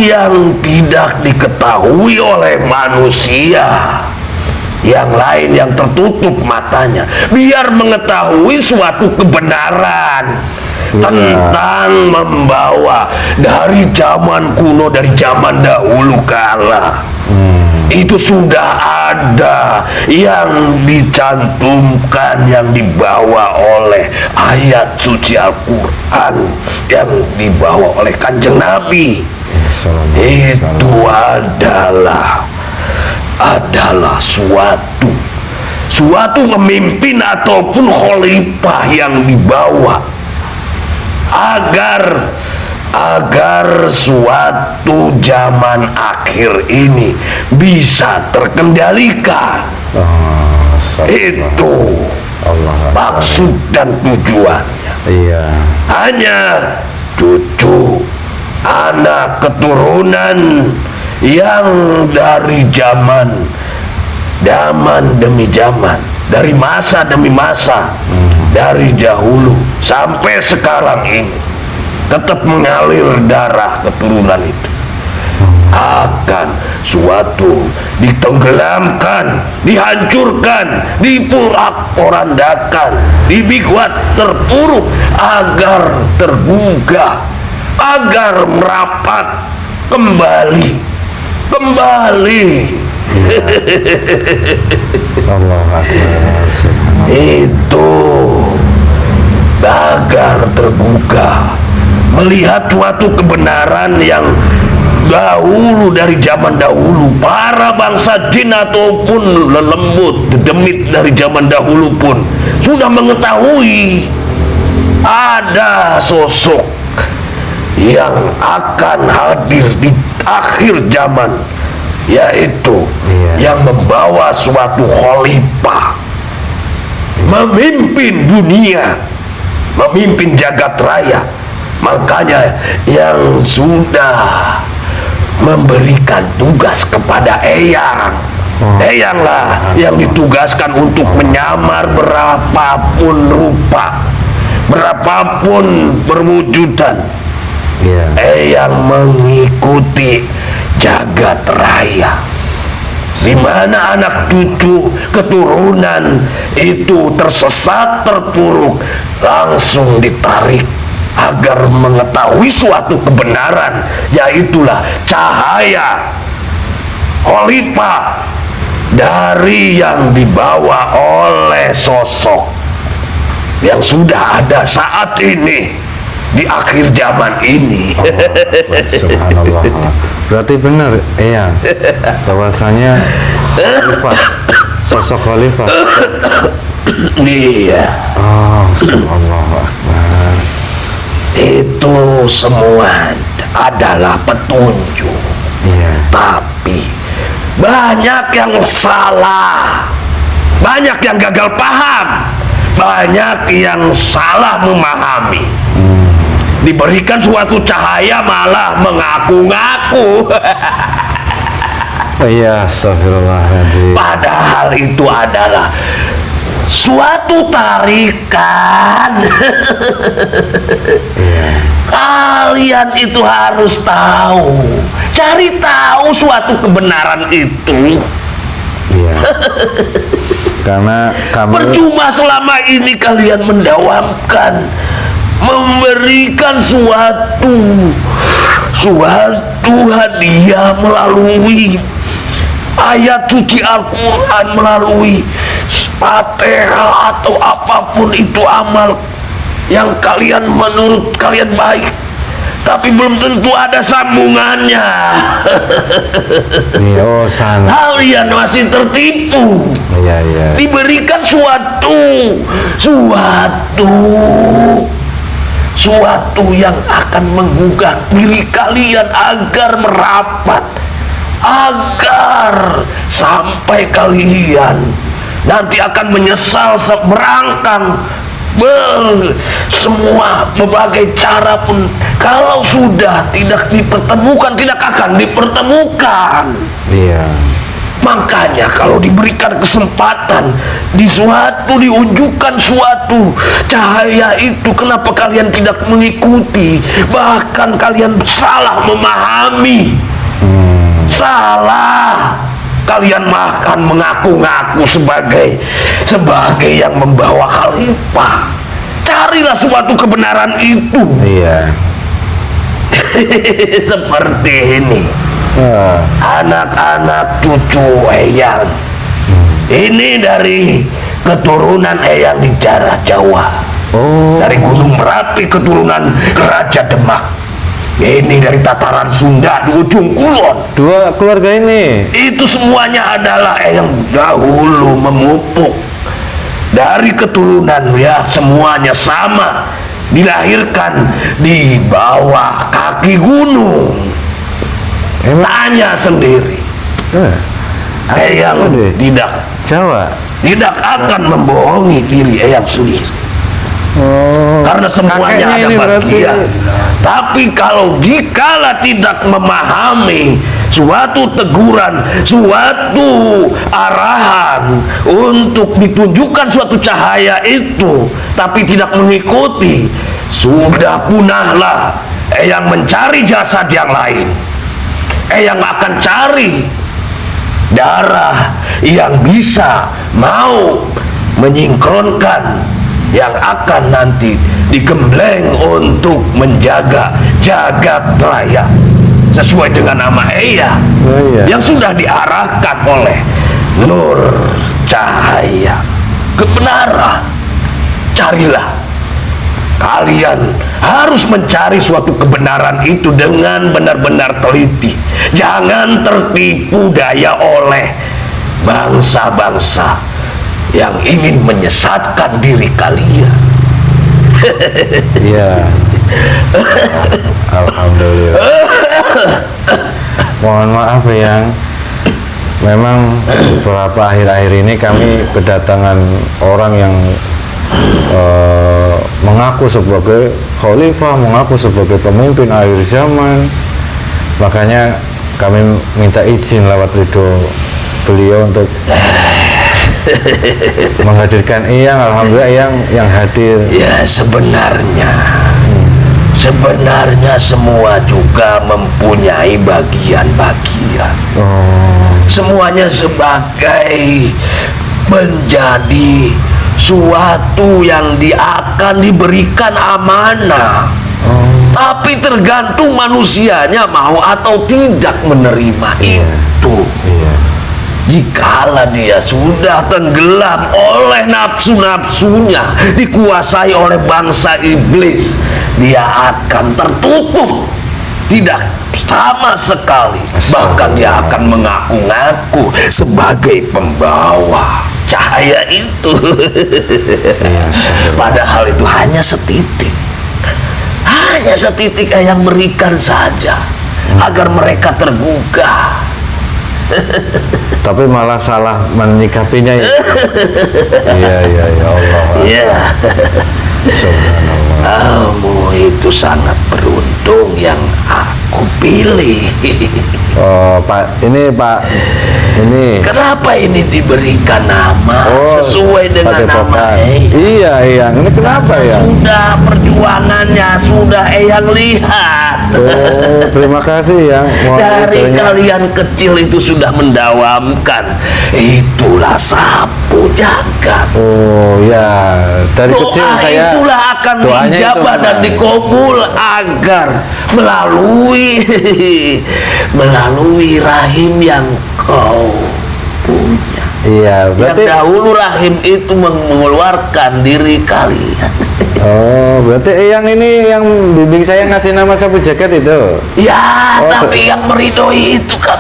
yang tidak diketahui oleh manusia yang lain yang tertutup matanya, biar mengetahui suatu kebenaran tentang membawa dari zaman kuno, dari zaman dahulu kala. itu sudah ada yang dicantumkan, yang dibawa oleh ayat suci Al-Quran, yang dibawa oleh Kanjeng Nabi. Itu adalah suatu pemimpin ataupun khalifah yang dibawa agar suatu zaman akhir ini bisa terkendalikan. Itu maksud dan tujuannya. Iya. Hanya cucu, anak keturunan yang dari zaman demi zaman, dari masa demi masa, dari dahulu sampai sekarang ini tetap mengalir darah keturunan itu akan suatu ditenggelamkan, dihancurkan, diporak-porandakan, dibuat terpuruk agar tergugah, agar merapat kembali. Allah Akbar. Itu agar tergugah melihat suatu kebenaran yang dahulu, dari zaman dahulu para bangsa jin ataupun lelembut demit dari zaman dahulu pun sudah mengetahui ada sosok yang akan hadir di akhir zaman, yaitu yang membawa suatu khalifah memimpin dunia, memimpin jagat raya. Makanya yang sudah memberikan tugas kepada Eyang lah yang ditugaskan untuk menyamar berapapun rupa, berapapun perwujudan. Eyang mengikuti jagat raya, di mana anak cucu keturunan itu tersesat, terpuruk, langsung ditarik agar mengetahui suatu kebenaran, yaitulah cahaya khalifah dari yang dibawa oleh sosok yang sudah ada saat ini di akhir zaman ini. Subhanallah. Berarti benar ya, bahwasanya khalifah, sosok khalifah. Iya. Allah Akbar. Itu semua adalah petunjuk. Tapi banyak yang salah, banyak yang gagal paham, banyak yang salah memahami. Diberikan suatu cahaya malah mengaku-ngaku. Iya, astagfirullahaladzim. Padahal itu adalah suatu tarikan. Kalian itu harus tahu, cari tahu suatu kebenaran itu. Karena kami percuma selama ini kalian mendawamkan, memberikan suatu hadiah melalui ayat suci Al-Quran, melalui Fatihah atau apapun itu amal yang kalian menurut kalian baik, tapi belum tentu ada sambungannya. Kalian masih tertipu. Diberikan suatu yang akan menggugah diri kalian agar merapat, agar sampai kalian nanti akan menyesal merangkang semua berbagai cara pun, kalau sudah tidak dipertemukan, tidak akan dipertemukan. Makanya kalau diberikan kesempatan diunjukkan suatu cahaya itu, kenapa kalian tidak mengikuti? Bahkan kalian salah memahami, salah. Kalian makan mengaku-ngaku sebagai yang membawa khalifah. Carilah suatu kebenaran itu. Seperti ini. anak-anak cucu Eyang ini dari keturunan Eyang di daerah Jawa, dari Gunung Merapi, keturunan Raja Demak. Ini dari tataran Sunda di ujung kulon. Dua keluarga ini Itu semuanya adalah Eyang dahulu memupuk dari keturunan, ya semuanya sama, dilahirkan di bawah kaki gunung. Tanya sendiri, Eyang tidak akan membohongi diri Eyang sendiri. Karena semuanya ada bagian. Tapi kalau jikalau tidak memahami suatu teguran, suatu arahan untuk ditunjukkan suatu cahaya itu, tapi tidak mengikuti, sudah punahlah Eyang mencari jasad yang lain. Eyang akan cari darah yang bisa mau menyingkronkan, yang akan nanti digembleng untuk menjaga jagat raya sesuai dengan nama Eyang yang sudah diarahkan oleh Nur Cahaya kebenaran. Carilah, kalian harus mencari suatu kebenaran itu dengan benar-benar teliti. Jangan tertipu daya oleh bangsa-bangsa yang ingin menyesatkan diri kalian. Iya. Alhamdulillah. Mohon maaf Eyang, memang beberapa akhir-akhir ini kami kedatangan orang yang mengaku sebagai khalifah, mengaku sebagai pemimpin akhir zaman. Makanya kami minta izin lewat ridho beliau untuk menghadirkan Eyang. Alhamdulillah Eyang yang hadir. Ya sebenarnya semua juga mempunyai bagian-bagian. Semuanya sebagai menjadi suatu yang akan diberikan amanah. Tapi tergantung manusianya mau atau tidak menerima itu. Jikalau dia sudah tenggelam oleh nafsu-nafsunya, dikuasai oleh bangsa iblis, dia akan tertutup, tidak sama sekali. Bahkan dia akan mengaku-ngaku sebagai pembawa cahaya itu. Padahal itu hanya setitik, yang berikan saja agar mereka tergugah. Tapi malah salah menyikapinya ya. Iya Allah. Iya. Subhanallah. Kamu itu sangat beruntung yang aku pilih. Pak, ini Kenapa ini diberikan nama sesuai dengan nama Eyang? Iya Eyang, ini kenapa ya? Sudah perjuangannya sudah Eyang lihat. Terima kasih ya. Dari kalian kecil itu sudah mendawamkan, itulah sapu jagat. Ya, dari kecil saya itulah akan dijabah dan dikabul agar melalui rahim yang kau punya. Iya, berarti yang dahulu rahim itu mengeluarkan diri kalian. Berarti Eyang ini yang bimbing saya ngasih nama sapu jagat itu. Ya, tapi yang meridoi itu kan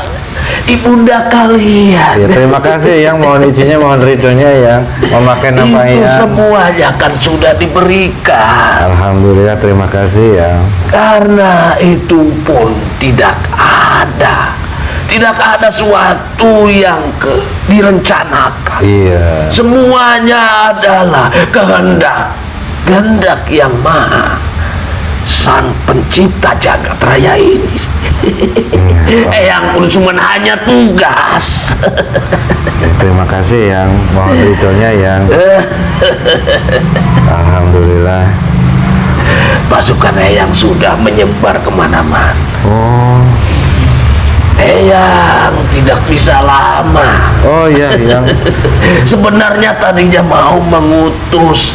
ibunda kalian. Ya, terima kasih Eyang, mohon izinnya, mohon ridhonya ya, memakai nama itu Eyang. semuanya kan sudah diberikan. Alhamdulillah, terima kasih ya. Karena itu pun tidak ada suatu yang direncanakan. Iya. Semuanya adalah kehendak yang maha sang pencipta jagat raya ini. Yang pun cuma hanya tugas. Terima kasih yang mohon ridhonya yang. Alhamdulillah. Pasukan Eyang sudah menyebar kemana-mana. Eyang tidak bisa lama. Iya Eyang. Sebenarnya tadinya mau mengutus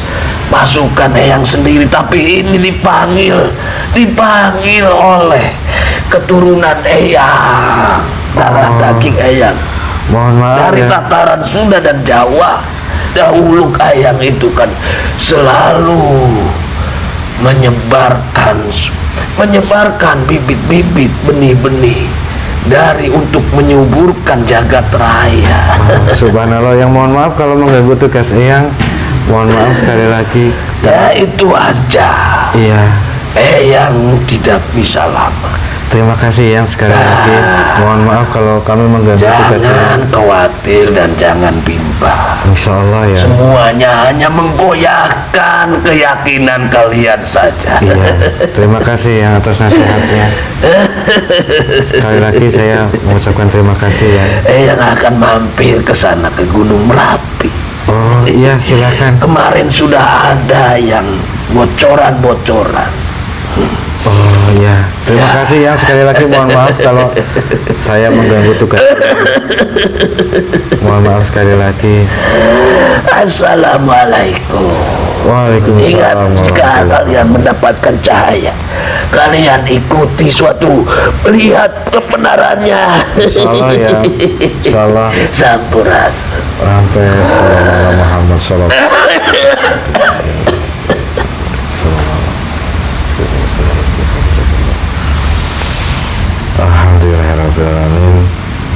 pasukan Eyang sendiri, tapi ini dipanggil oleh keturunan Eyang, darah daging Eyang. Mohon maaf Dari ya. tataran Sunda dan Jawa, dahulu Eyang itu kan selalu menyebarkan bibit-bibit benih-benih dari untuk menyuburkan jagat raya. Subhanallah, yang mohon maaf kalau mengganggu tugas Eyang. Mohon maaf sekali lagi. Ya itu aja. Iya. Eyang tidak bisa lama. Terima kasih yang sekali lagi. Mohon maaf kalau kami mengganggu tugas Eyang. Jangan khawatir dan jangan bimbang. Insya Allah ya. Semuanya hanya menggoyahkan keyakinan kalian saja. Iya. Terima kasih yang atas nasihatnya. Sekali lagi saya mengucapkan terima kasih ya. Eyang akan mampir ke sana ke Gunung Merapi. Oh iya, silakan. Kemarin sudah ada yang bocoran-bocoran. Oh iya, terima kasih ya sekali lagi. Mohon maaf kalau saya mengganggu tugas. Mohon maaf sekali lagi. Assalamualaikum. Waalaikumsalam. Ingat, jika warahmatullahi kalian mendapatkan cahaya, kalian ikuti lihat kebenarannya. Insyaallah ya. Insyaallah. Sampurasun. Sampai sallallahu Muhammad sallallahu. Alhamdulillahirrahmanirrahim.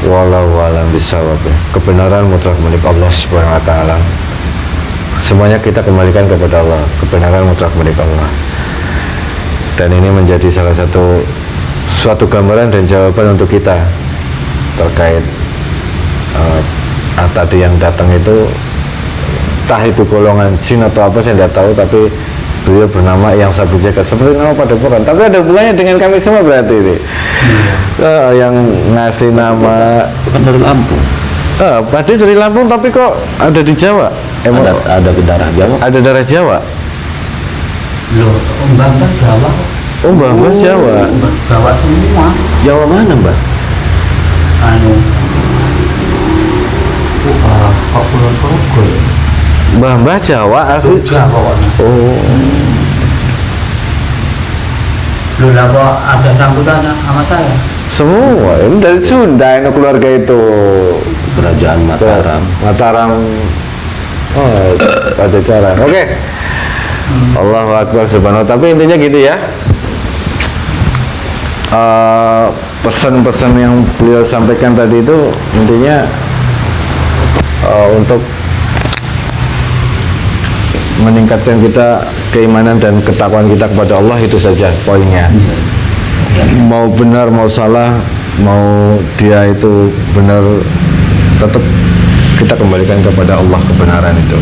Walau alam bisawab. Kebenaran mutlak milik Allah Subhanahu wa taala. Semuanya kita kembalikan kepada Allah. Kebenaran mutlak milik Allah. Dan ini menjadi salah satu suatu gambaran dan jawaban untuk kita terkait tadi yang datang itu, entah itu golongan jin atau apa saya tidak tahu, tapi beliau bernama Eyang Sabu Jagat seperti nama Padepokan, tapi ada hubungannya dengan kami semua berarti ini. Yang ngasih nama Bukan dari Lampung. Padi dari Lampung tapi kok ada di Jawa? Emang Ada ke darah Jawa. ada darah Jawa? Loh, Mbak Jawa. Oh, Mbah Jawa. Jawa semua. Jawa mana, Mbah? Anu. Populer Progo. Mbah Jawa asli. Jawa pokoknya. Oh. Loh, lah kok ada sambutannya sama saya? Semua ini dari Sunda ini keluarga itu. Kerajaan Mataram. Mataram. Oh, Pajajaran. Oke. Allahu Akbar subhanahu. Tapi intinya gitu ya. Pesan-pesan yang beliau sampaikan tadi itu intinya untuk meningkatkan kita keimanan dan ketakwaan kita kepada Allah, itu saja poinnya. Mau benar mau salah, mau dia itu benar, tetap kita kembalikan kepada Allah kebenaran itu.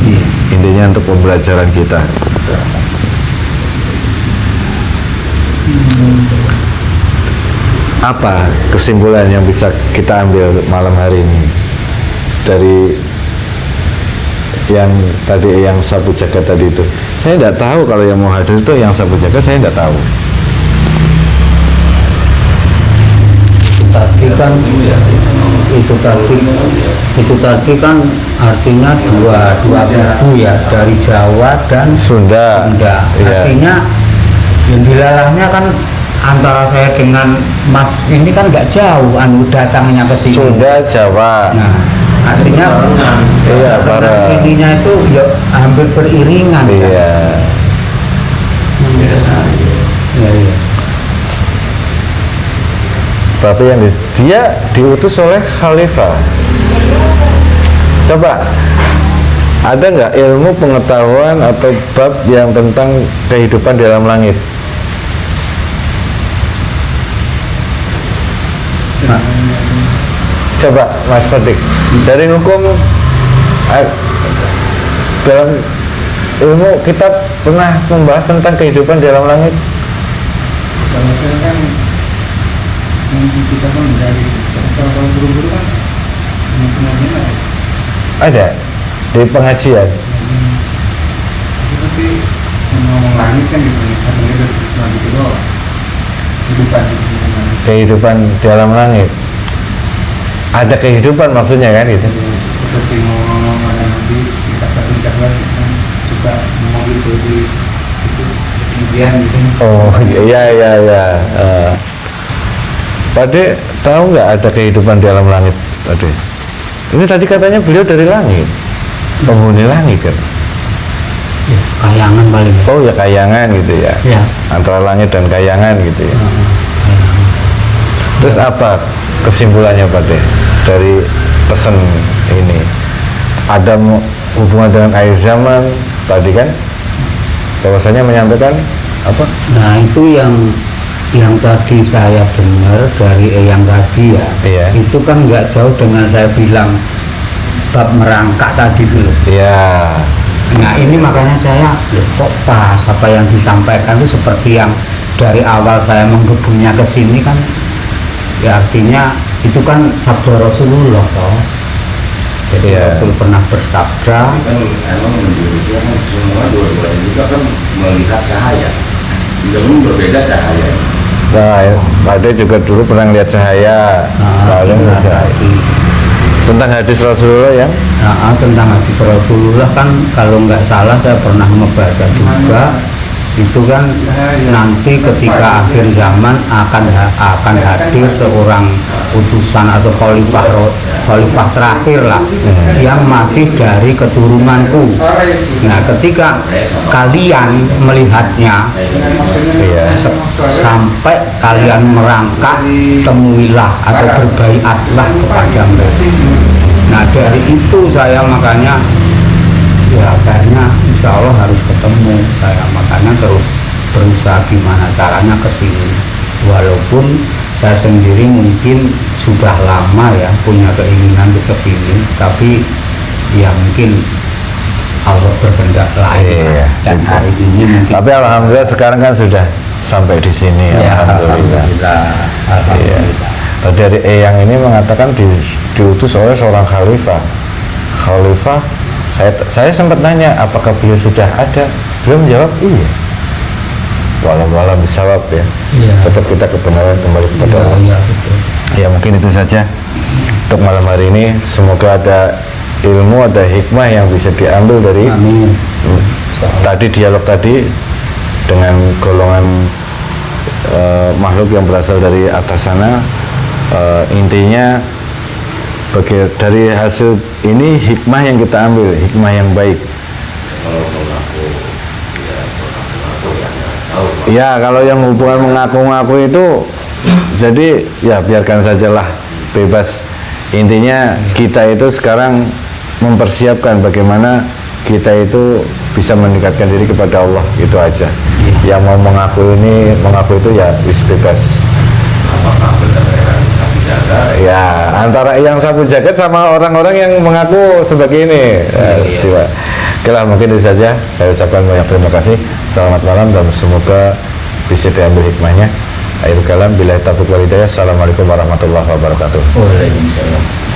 Intinya untuk pembelajaran kita. Apa kesimpulan yang bisa kita ambil malam hari ini dari yang tadi yang Sabu Jagat tadi itu? Saya tidak tahu kalau yang mau hadir itu yang Sabu Jagat, saya tidak tahu. Tadi kan itu tadi kan artinya dua kubu ya, dari Jawa dan Sunda. Iya. Artinya yang dilalahnya kan antara saya dengan Mas ini kan nggak jauh, datangnya ke sini. Sunda, Jawa. Nah, artinya Iya, para sininya itu ya hampir beriringan. iya. Iya. Tapi yang dia diutus oleh khalifah. Coba ada nggak ilmu pengetahuan atau bab yang tentang kehidupan di alam langit? Nah, Coba Mas Sadik, dari hukum dalam ilmu kita pernah membahas tentang kehidupan di alam langit? Kalau saya kan yang kita kan dari kalau guru-guru kan semuanya Ada di pengajian. tapi ngomong langit kan di Indonesia sendiri cuma gitu doang. Kehidupan di alam langit. Ada kehidupan maksudnya kan gitu. Seperti ngomong ada nanti kita satu jadwal suka ngomong gitu di itu kemudian gitu. Oh iya. Pade tahu nggak ada kehidupan di alam langit, Pade? Ini tadi katanya beliau dari langit, penghuni langit kan? Ya, kayangan paling ya. Oh ya kayangan gitu ya, Ya. antara langit dan kayangan gitu ya. Terus apa kesimpulannya Pade dari pesan ini? Ada hubungan dengan akhir zaman tadi kan? Bahwasanya menyampaikan apa? Nah itu yang tadi saya dengar dari Eyang tadi ya, Iya. itu kan nggak jauh dengan saya bilang bab merangkak tadi dulu. Ya, Nah ini makanya saya kok pas apa yang disampaikan itu seperti yang dari awal saya menggebunya ke sini kan, ya artinya itu kan sabda Rasulullah toh. Jadi Iya. Rasul pernah bersabda, kan emang menurutnya kan semua dua-duanya juga kan melihat cahaya, juga berbeda cahaya. nah Pade juga dulu pernah lihat cahaya, lalu sebentar cahaya. lagi. Tentang hadis Rasulullah yang Nah, tentang hadis Rasulullah kan kalau nggak salah saya pernah membaca juga itu kan nanti ketika akhir zaman akan hadir seorang utusan atau khalifah terakhir lah yang masih dari keturunanku. Nah ketika kalian melihatnya iya, sampai kalian merangkak, temuilah atau berbaiatlah kepada mereka. Nah dari itu saya makanya ya kayaknya insya Allah harus ketemu, saya makanya terus berusaha gimana caranya ke sini, walaupun saya sendiri mungkin sudah lama ya punya keinginan untuk ke sini, tapi ya mungkin Allah berkehendak lain. Iya, Dan gitu. hari ini mungkin tapi alhamdulillah sekarang kan sudah sampai di sini ya, alhamdulillah. Iya. Tadi dari Eyang ini mengatakan diutus oleh seorang khalifah. Saya sempat nanya apakah beliau sudah ada. Beliau menjawab iya. Walau bisawab ya. Iya. Tetap kita kebenaran kembali kepada Allah. Iya, betul. Ya mungkin itu saja untuk malam hari ini. Semoga ada ilmu, ada hikmah yang bisa diambil dari Amin. tadi dialog tadi dengan golongan makhluk yang berasal dari atas sana. Intinya dari hasil ini hikmah yang kita ambil, hikmah yang baik. Ya kalau yang hubungan mengaku-ngaku itu jadi ya biarkan sajalah, bebas. Intinya kita itu sekarang mempersiapkan bagaimana kita itu bisa meningkatkan diri kepada Allah, itu aja. Yang mau mengaku itu ya bebas. Ya antara yang sapu jagat sama orang-orang yang mengaku sebagai ini. Siwa. Oke lah, mungkin itu saja. Saya ucapkan banyak terima kasih. Selamat malam dan semoga bisa diambil hikmahnya. Akhirul kalam, billahi taufiq wal hidayah. Assalamualaikum warahmatullahi wabarakatuh. Waalaikumsalam.